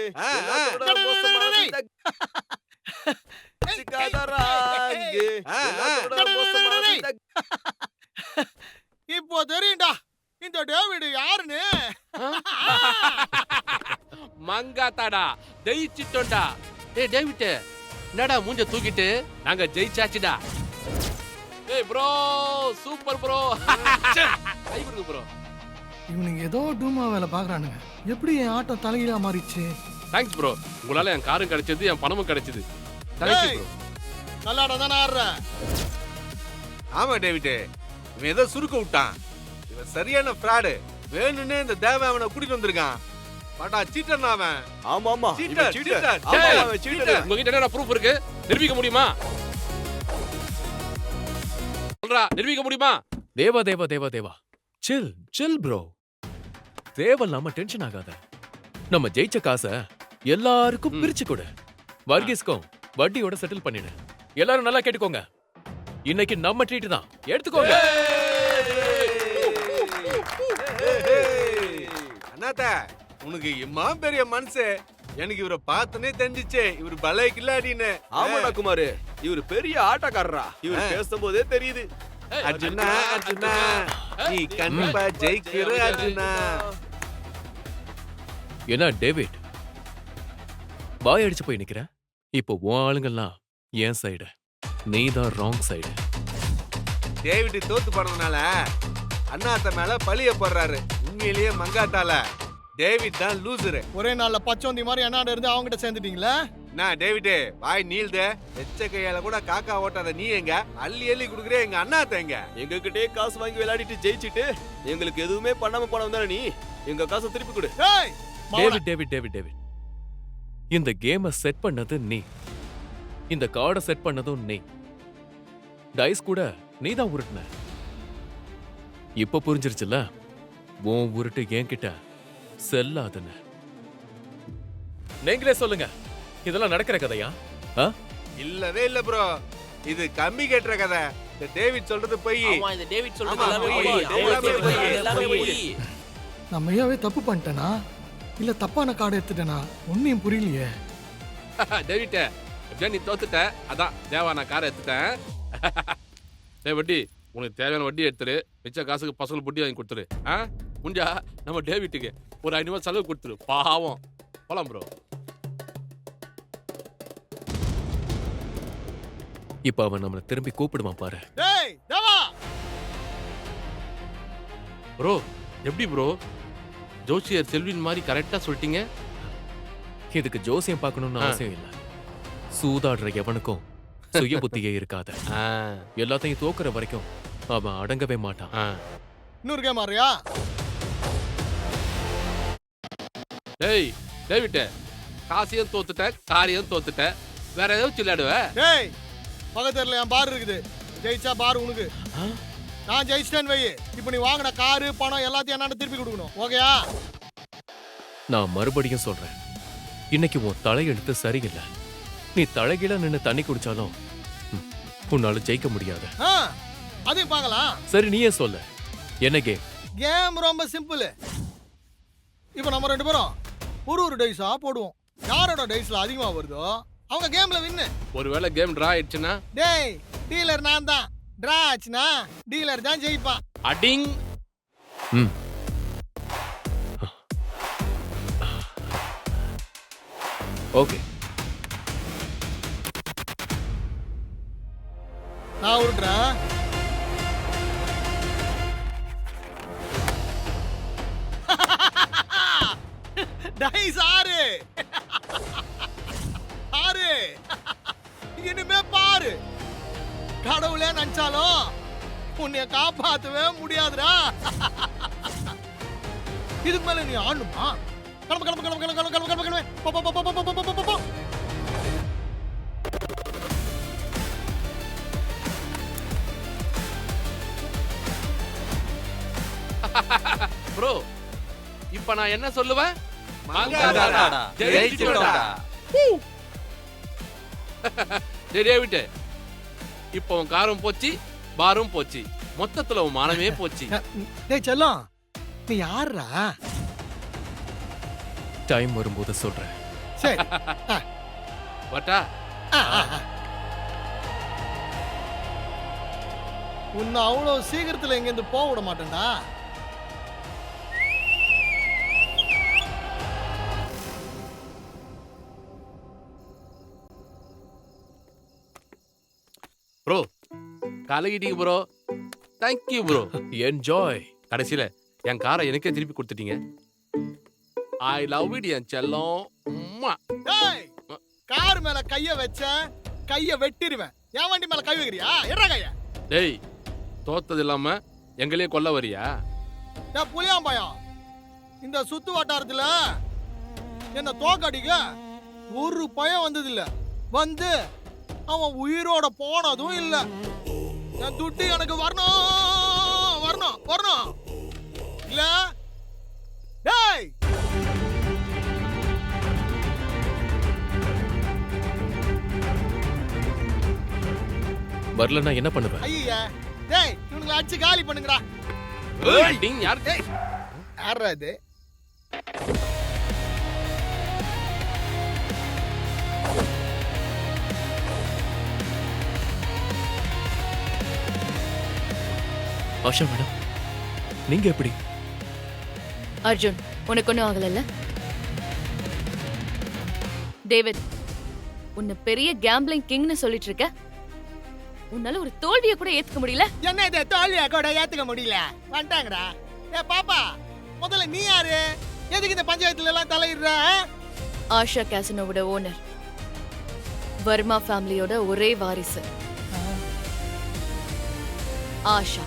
Speaker 10: எல்லாத்தோட மோசமானது இந்த சிக்காத ராங்கு. எல்லாத்தோட மோசமானது இந்த
Speaker 12: இப்போ தெரியும்டா இந்த டேவிட் யாருன்னு.
Speaker 11: மங்காத்தாடா ஜெயிச்சிட்டோம்டா. ஏய் டேவிட், என்னடா மூஞ்ச தூக்கிட்டு நாங்க ஜெயிச்சாச்சுடா. ஏய் ப்ரோ, சூப்பர் ப்ரோ. கை கொடுங்க ப்ரோ.
Speaker 12: இவனுங்க ஏதோ டூமா வேலை பாக்குறானுங்க. எப்படி என் ஆட்டம் தலைகீழா மாறிச்சு.
Speaker 11: தேங்க்ஸ் ப்ரோ, உங்களால என் காரும் கிடைச்சது, என் பணமும் கிடைச்சது. Thank you bro.
Speaker 12: நல்லா தானே ஆடுற.
Speaker 13: ஆமா டேவிட், இவன் ஏதோ சுருக்க விட்டான். இவன் சரியான ஃப்ராடு. வேணும்னே இந்த தேவன் அவனை கூட்டிட்டு வந்திருக்கான். பட்டா சீட்டர் அவன்.
Speaker 10: ஆமா ஆமா
Speaker 13: சீட்டர்
Speaker 10: சீட்டர்.
Speaker 13: சீட்டர்.
Speaker 10: ஆமா அவன் சீட்டர்.
Speaker 11: உங்ககிட்ட என்ன ப்ரூஃப் இருக்கு? நிரூபிக்க முடியுமா? சொல்றா, நிரூபிக்க முடியுமா?
Speaker 1: தேவா தேவா தேவா தேவா, சில் சில் ப்ரோ. தேவையில்லாம டென்ஷன் ஆகாத. நம்ம ஜெயிச்ச காசை எல்லாருக்கும் பிரிச்சு கொடு. வர்கீஸ்க்கும் வட்டியோட செட்டில் பண்ணிடு. எல்லாரும் நல்லா கேட்டுக்கோங்க, இன்னைக்கு நம்ம ட்ரீட் தான், எடுத்துக்கோங்க.
Speaker 13: அண்ணாத்த, உனக்கு இம்மா பெரிய மனசு. எனக்கு இவரை பார்த்தனே தெரிஞ்சிச்சு இவர் பலை கில்லாடின்னு.
Speaker 10: ஆமாடா குமாரு, இவர் பெரிய ஆட்டக்காரரா. இவர் பேசும்போதே தெரியுது.
Speaker 13: அர்ஜுனா அர்ஜுனா, நீ கண்டிப்பா ஜெயிக்கிற அர்ஜுனா.
Speaker 1: என்ன டேவிட், பாய் அடிச்சு போய் நிக்கிற? இப்போ உன் ஆளுங்கெல்லாம் என் சைடு, நீ தான் ராங் சைடு.
Speaker 13: டேவிட் தோத்து போனதுனால அண்ணாத்த மேல பழிய போடுறாரு. உண்மையிலேயே மங்காத்தால டேவிட் தான் லூசரு.
Speaker 12: ஒரே நாள்ல பச்சோந்தி மாதிரி என்னாட இருந்து அவங்க கிட்ட சேர்ந்துட்டீங்களா?
Speaker 13: நான் டேவிட் வாய் நீள்தே. எச்ச கையால கூட காக்கா ஓட்டாத நீ எங்க அள்ளி அள்ளி குடுக்குற எங்க அண்ணாத்த எங்க?
Speaker 10: எங்க கிட்டே காசு வாங்கி விளையாடிட்டு ஜெயிச்சிட்டு எங்களுக்கு எதுவுமே பண்ணாம போனவன் தானே நீ. எங்க காசை திருப்பி கொடு.
Speaker 1: டேவிட் டேவிட் டேவிட் டேவிட், இந்த கேமை செட் பண்ணது நீ, இந்த கார்டை செட் பண்ணதும் நீ, டைஸ் கூட நீ தான் உருட்டுன. இப்ப புரிஞ்சிருச்சுல, உன் உருட்டு என்கிட்ட செல்லாதுன்னு. நீங்களே சொல்லுங்க, இதெல்லாம் நடக்கிற கதையா?
Speaker 13: இல்லவே இல்ல ப்ரோ, இது கம்மி கேட்டுற கதை. இந்த டேவிட் சொல்றது போய்.
Speaker 7: இந்த டேவிட் சொல்றது
Speaker 13: ஆமா,
Speaker 7: எல்லாமே
Speaker 13: போய்.
Speaker 7: போய்.
Speaker 13: எல்லாமே போய்.
Speaker 7: எல்லாமே போய்.
Speaker 12: நம்ம ஐயாவே தப்பு பண்ணிட்டேனா இல்ல தப்பான கார்டு எடுத்துட்டேனா ஒன்னும் புரியலையே.
Speaker 11: டேவிட், எப்படியா நீ தோத்துட்ட, அதான் தேவா நான் காரை எடுத்துட்டேன். டேய் வட்டி, உனக்கு தேவையான வட்டி எடுத்துரு, மிச்ச காசுக்கு பசங்க புட்டி வாங்கி கொடுத்துரு. முடிஞ்சா நம்ம டேவிட்டுக்கு ஒரு 500 செலவு கொடுத்துரு, பாவம். போலாம் ப்ரோ.
Speaker 1: இப்ப அவன் நம்மளை திரும்பி கூப்பிடுவான் பாரு.
Speaker 12: டேய் தேவா.
Speaker 11: ப்ரோ, எப்படி ப்ரோ ஜோசியர் செல்வின் மாதிரி கரெக்டா சொல்லிட்டீங்க?
Speaker 1: இதுக்கு ஜோசியம் பார்க்கணும்னு அவசியம் இல்ல. சூதாடுற எவனுக்கும் சுய புத்தியே இருக்காத. எல்லாத்தையும் தோக்குற வரைக்கும் அவன் அடங்கவே மாட்டான்.
Speaker 12: இன்னொரு கேம் ஆறியா?
Speaker 11: டேய் டேவிட், காசையும் தோத்துட்ட, காரியம் தோத்துட்ட, வேற ஏதாவது விளையாடுவ?
Speaker 12: டேய், பக்கத்துல என் பார் இருக்குது. ஜெயிச்சா பார் உனக்கு. நான் ஜெயிச்சிட்டேன்னு வை. இப்போ நீ வாங்கின காரு பணம் எல்லாத்தையும் என்னால திருப்பி கொடுக்கணும். ஓகேயா?
Speaker 1: நான் மறுபடியும் சொல்றேன், இன்னைக்கு உன் தலையெழுத்து சரியில்லை. நீ தலைகீழ நின்னு தண்ணி குடிச்சாலும் உன்னால ஜெயிக்க முடியாது.
Speaker 12: அதையும் பார்க்கலாம்.
Speaker 1: சரி, நீயே சொல்லு, என்ன கேம்?
Speaker 12: கேம் ரொம்ப சிம்பிள். இப்போ நம்ம ரெண்டு பேரும் ஒரு டைஸா போடுவோம். யாரோட டைஸ்ல அதிகமா வருதோ அவங்க கேம்ல வின்னு.
Speaker 11: ஒருவேளை கேம் டிரா ஆயிடுச்சுன்னா?
Speaker 12: டேய், டீலர் நான் தான். டிரா ஆச்சுன்னா டீலர் தான் ஜெயிப்பான்.
Speaker 11: அடிங்.
Speaker 1: ஓகே,
Speaker 12: நான் உருட்டுறேன். டைஸ் 6. 6. இனிமே பாரு, கடவுளே நினைச்சாலும் உன்னை காப்பாத்தவே முடியாதுடா. இதுக்கு மேல நீ ஆடணுமா? கிளம்பு கிளம்பு கிளம்பு கிளம்பு கிளம்பு கிளம்பு கிளம்பு. போ போ போ போ போ போ போ.
Speaker 11: ப்ரோ, இப்ப நான் என்ன சொல்லுவேன்? டேவிட், இப்போ உன் காரும் போச்சு, பாரும் போச்சு, மொத்தத்துல உன் மானமே போச்சு.
Speaker 12: டேய் செல்லம், நீ யாரா?
Speaker 1: டைம் வரும்போது சொல்றேன்.
Speaker 12: சரி
Speaker 11: வட்டா
Speaker 12: உன்னை அவ்வளவு சீக்கிரத்துல இங்க இருந்து போக விட மாட்டேன்டா.
Speaker 11: ப்ரோ கலகிட்டீங்க ப்ரோ. Thank you bro.
Speaker 1: என்ஜாய்.
Speaker 11: கடைசியில என் காரை எனக்கே திருப்பி கொடுத்துட்டீங்க. ஐ லவ் இட் என் செல்லம். உம்மா.
Speaker 12: டேய், கார் மேல கைய வச்ச கைய வெட்டிடுவேன். என் வண்டி மேல கை வைக்கிறியா? எட்ரா கைய.
Speaker 11: டேய் தோத்தது இல்லாம எங்களையே கொல்ல வரியா?
Speaker 12: டேய் புளியாம்பயம், இந்த சுத்து வட்டாரத்துல என்ன தோக்கடிக்க ஒரு பயம் வந்தது இல்ல. வந்து அவன் உயிரோட போனதும் இல்ல. என் துட்டு எனக்கு வரணும் வரணும் வரணும் இல்ல. டேய்
Speaker 1: வரலன்னா என்ன பண்ணுவேன்?
Speaker 12: ஐயா, டேய் இவனுங்களை அடிச்சு காலி பண்ணுங்கடா.
Speaker 11: ஏய், நீ யார்?
Speaker 12: யாரா இது?
Speaker 1: ஆஷா மேடம், நீங்க எப்படி?
Speaker 4: அர்ஜுன், உனக்கு ஒன்றும் ஆகலைல்ல? டேவிட், உன்னை பெரிய கேம்பிளிங் கிங்னு சொல்லிட்டு இருக்க. உன்னால ஒரு தோல்வியை கூட ஏத்துக்க முடியல.
Speaker 12: என்ன இது தோல்வியை கூட ஏத்துக்க முடியல? வந்துட்டாங்கடா. ஏ பாப்பா, முதல்ல நீ யாரு? எதுக்கு இந்த பஞ்சாயத்துல எல்லாம் தலையிடுற?
Speaker 4: ஆஷா கேசினோவோட ஓனர், வர்மா ஃபேமிலியோட ஒரே வாரிசு. ஆஷா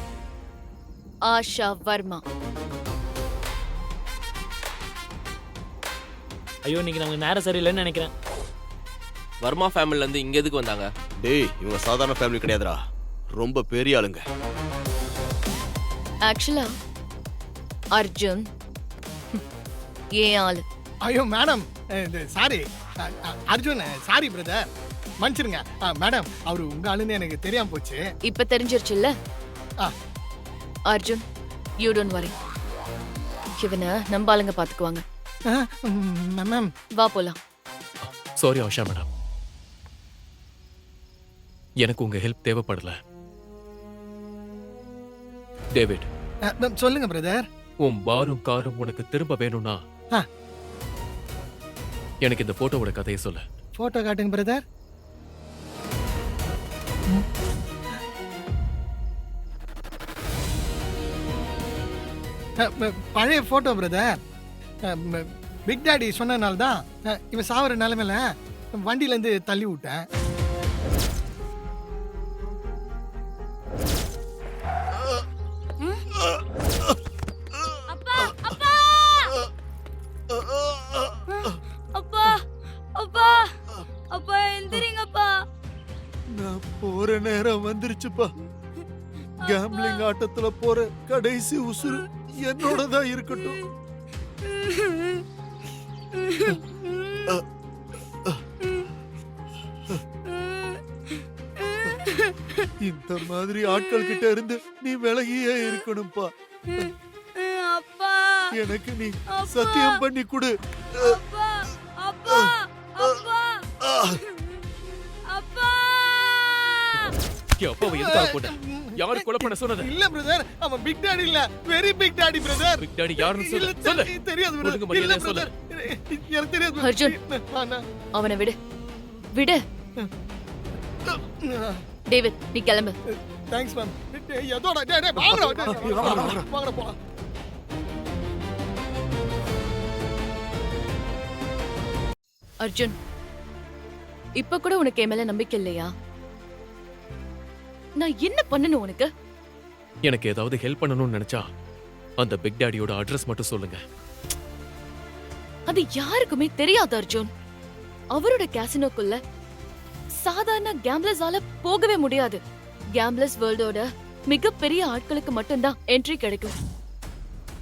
Speaker 4: ஆஷா வர்மா.
Speaker 14: ஐயோ, இன்னைக்கு நமக்கு நேரம் சரியில்லைன்னு நினைக்கிறேன்.
Speaker 10: வர்மா ஃபேமிலில இருந்து இங்க எதுக்கு வந்தாங்க? டேய், இவங்க சாதாரண ஃபேமிலி கிடையாதுடா, ரொம்ப பெரிய ஆளுங்க.
Speaker 4: ஆக்சுவலா அர்ஜுன் ஏன் ஆளு.
Speaker 12: ஐயோ madam, sorry Arjun, sorry brother, மன்னிச்சிருங்க மேடம். அவரு உங்க ஆளுன்னு எனக்கு தெரியாம போச்சு.
Speaker 4: இப்ப தெரிஞ்சிருச்சுல்ல? Arjun, you don't worry. இவனை நம்ம ஆளுங்க பாத்துக்குவாங்க.
Speaker 12: மேம்
Speaker 4: வா போலாம்.
Speaker 1: சாரி ஆஷா மேடம், எனக்கு உங்க ஹெல்ப் தேவைப்படல. டேவிட்,
Speaker 12: சொல்லுங்க பிரதர்.
Speaker 1: உன் பாரும் காரும் உனக்கு திரும்ப வேணும்னா எனக்கு இந்த போட்டோவோட கதையை சொல்ல.
Speaker 12: போட்டோ காட்டுங்க பிரதர். பழைய போட்டோ பிரதர். பிக் டாடி சொன்னனால தான் இவன் சாவர நிலைமையில வண்டியில இருந்து தள்ளி விட்டேன்.
Speaker 4: அப்பா அப்பா அப்பா அப்பா அப்பா எந்திரிங்கப்பா.
Speaker 2: நான் போற நேரம் வந்துருச்சுப்பா. கேம்பிளிங் ஆட்டத்துல போற கடைசி உசுறு என்னோட தான் இருக்கட்டும். இந்த மாதிரி ஆட்கள் கிட்ட இருந்து நீ விலகியே இருக்கணும்பா.
Speaker 4: அப்பா,
Speaker 2: எனக்கு நீ சத்தியம் பண்ணி கொடு.
Speaker 4: அப்பா அப்பா அப்பா அப்பா.
Speaker 1: அப்பாவை எதுக்காக கொண்ட? யாரு கொலை பண்ண சொன்னது?
Speaker 12: இல்ல பிரதர், அவன் பிக் டாடி இல்ல, very big daddy brother.
Speaker 1: Big daddy யாருன்னு சொல்லு. சொல்லு.
Speaker 12: தெரியாது
Speaker 1: ஒழுங்கு
Speaker 12: பிரதர். இல்ல
Speaker 1: மரியாதையா சொல்லு.
Speaker 12: பிரதர், எனக்கு தெரியாது.
Speaker 4: அர்ஜுன், அவனை விடு விடு. டேவிட், நீ கிளம்பு.
Speaker 12: Thanks ma'am. எதோட டேய் டேய் வாங்கடா போலாம்.
Speaker 4: அர்ஜுன், இப்ப கூட உனக்கு என் மேல நம்பிக்கை இல்லையா? நான் என்ன பண்ணணும் உனக்கு?
Speaker 1: எனக்கு ஏதாவது ஹெல்ப் பண்ணணும்னு நினைச்சா அந்த பிக் டாடியோட அட்ரஸ் மட்டும் சொல்லுங்க.
Speaker 4: அது யாருக்குமே தெரியாது அர்ஜுன். அவரோட கேசினோக்குள்ள சாதாரண கேம்ப்ளர்ஸால போகவே முடியாது. கேம்ப்ளர்ஸ் வேர்ல்டோட மிகப்பெரிய ஆட்களுக்கு மட்டும்தான் என்ட்ரி கிடைக்கும்.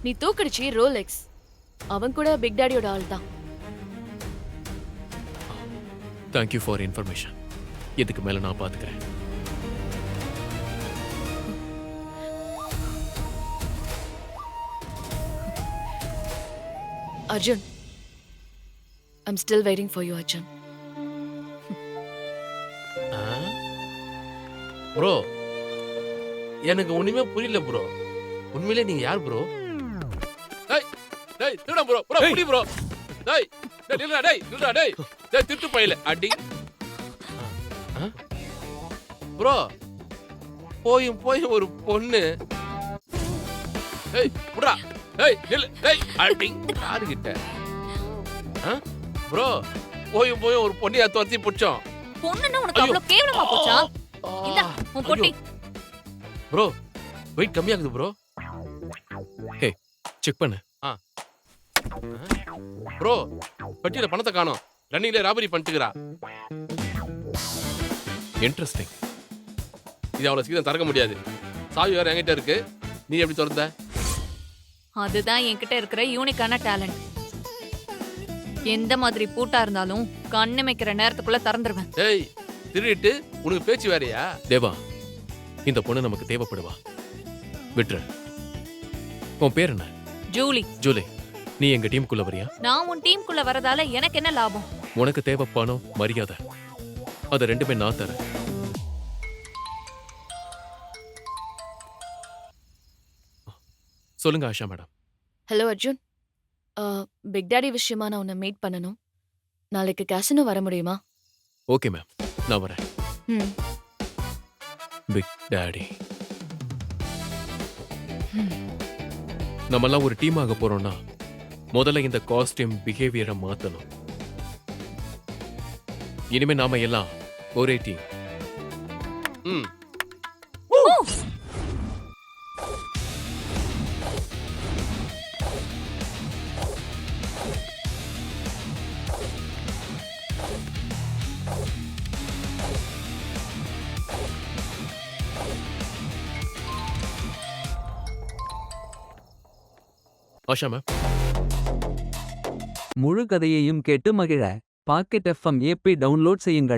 Speaker 4: நீ தூக்கடிச்சி ரோலெக்ஸ், அவன் கூட பிக் டாடியோட ஆள் தான்.
Speaker 1: Thank you for information. இதுக்கு மேல நான் பாத்துக்கிறேன்.
Speaker 4: Arjun,
Speaker 15: I'm still waiting for you, Arjun.
Speaker 11: Bro எனக்கு ஒண்ணுமே புரியல ப்ரோ. உண்மையிலே நீங்க யார் ப்ரோ? டேய் டேய் திருடா ப்ரோ. ப்ரோ புடி ப்ரோ. டேய் டேய் நில்லுடா டேய் நில்லுடா டேய். டேய் திருட்டு பையல அடி. ப்ரோ போய் ஒரு பொண்ணு. டேய் புடா. டேய் நில்லு டேய் அடி. யாரு கிட்ட? ப்ரோ போய் ஒரு பொண்ணியா துரத்தி புடிச்சோம்.
Speaker 4: பொண்ணுன்னா உனக்கு அவ்வளவு கேவலமா போச்சா? இந்த உன் பொட்டி.
Speaker 11: ப்ரோ வெயிட் கம்மியாகுது ப்ரோ.
Speaker 1: ஹே செக் பண்ணு.
Speaker 11: ப்ரோ பட்டியல பணத்தை காணோம். ரன்னிங்ல ராபரி பண்ணிட்டுக்கிறா.
Speaker 1: இன்ட்ரெஸ்டிங்.
Speaker 11: இது அவ்வளவு சீக்கிரம் திறக்க முடியாது. சாவி வேற என்கிட்ட இருக்கு. நீ எப்படி திறந்த?
Speaker 4: அதுதான் என்கிட்ட இருக்கிற யூனிக்கான டேலண்ட். எந்த மாதிரி பூட்டா இருந்தாலும் கண்ணு வைக்கிற நேரத்துக்குள்ள திறந்துருவேன்.
Speaker 11: ஏய் திருடிட்டு உனக்கு பேச்சு வேறயா?
Speaker 1: தேவா, இந்த பொண்ணு நமக்கு தேவைப்படுவா. விட்ரு. உன் பேர் என்ன?
Speaker 4: ஜூலி.
Speaker 1: ஜூலி, நீ எங்க டீமுக்குள்ள வரியா?
Speaker 4: நான் உன் டீமுக்குள்ள வரதால எனக்கு என்ன லாபம்?
Speaker 1: உனக்கு தேவை பணம், மரியாதை. அது ரெண்டுமே நான் தரேன். சொல்லுங்க Asha madam.
Speaker 15: Hello Arjun, big daddy விஷயமா நான் உன்னை மீட் பண்ணணும். நாளைக்கு கேசினோ வர முடியுமா?
Speaker 1: ஓகே மேம், நான் வரேன். பிக் டாடி, நம்மெல்லாம் ஒரு டீம் ஆக போறோம்னா முதல்ல இந்த காஸ்டியூம் பிஹேவியரை மாத்தணும். இனிமே நாம எல்லாம் ஒரே டீம். ஆஷா மேம்,
Speaker 16: முழு கதையையும் கேட்டு மகிழ பாக்கெட் FM ஆப்பை டவுன்லோட் செய்யுங்கள்.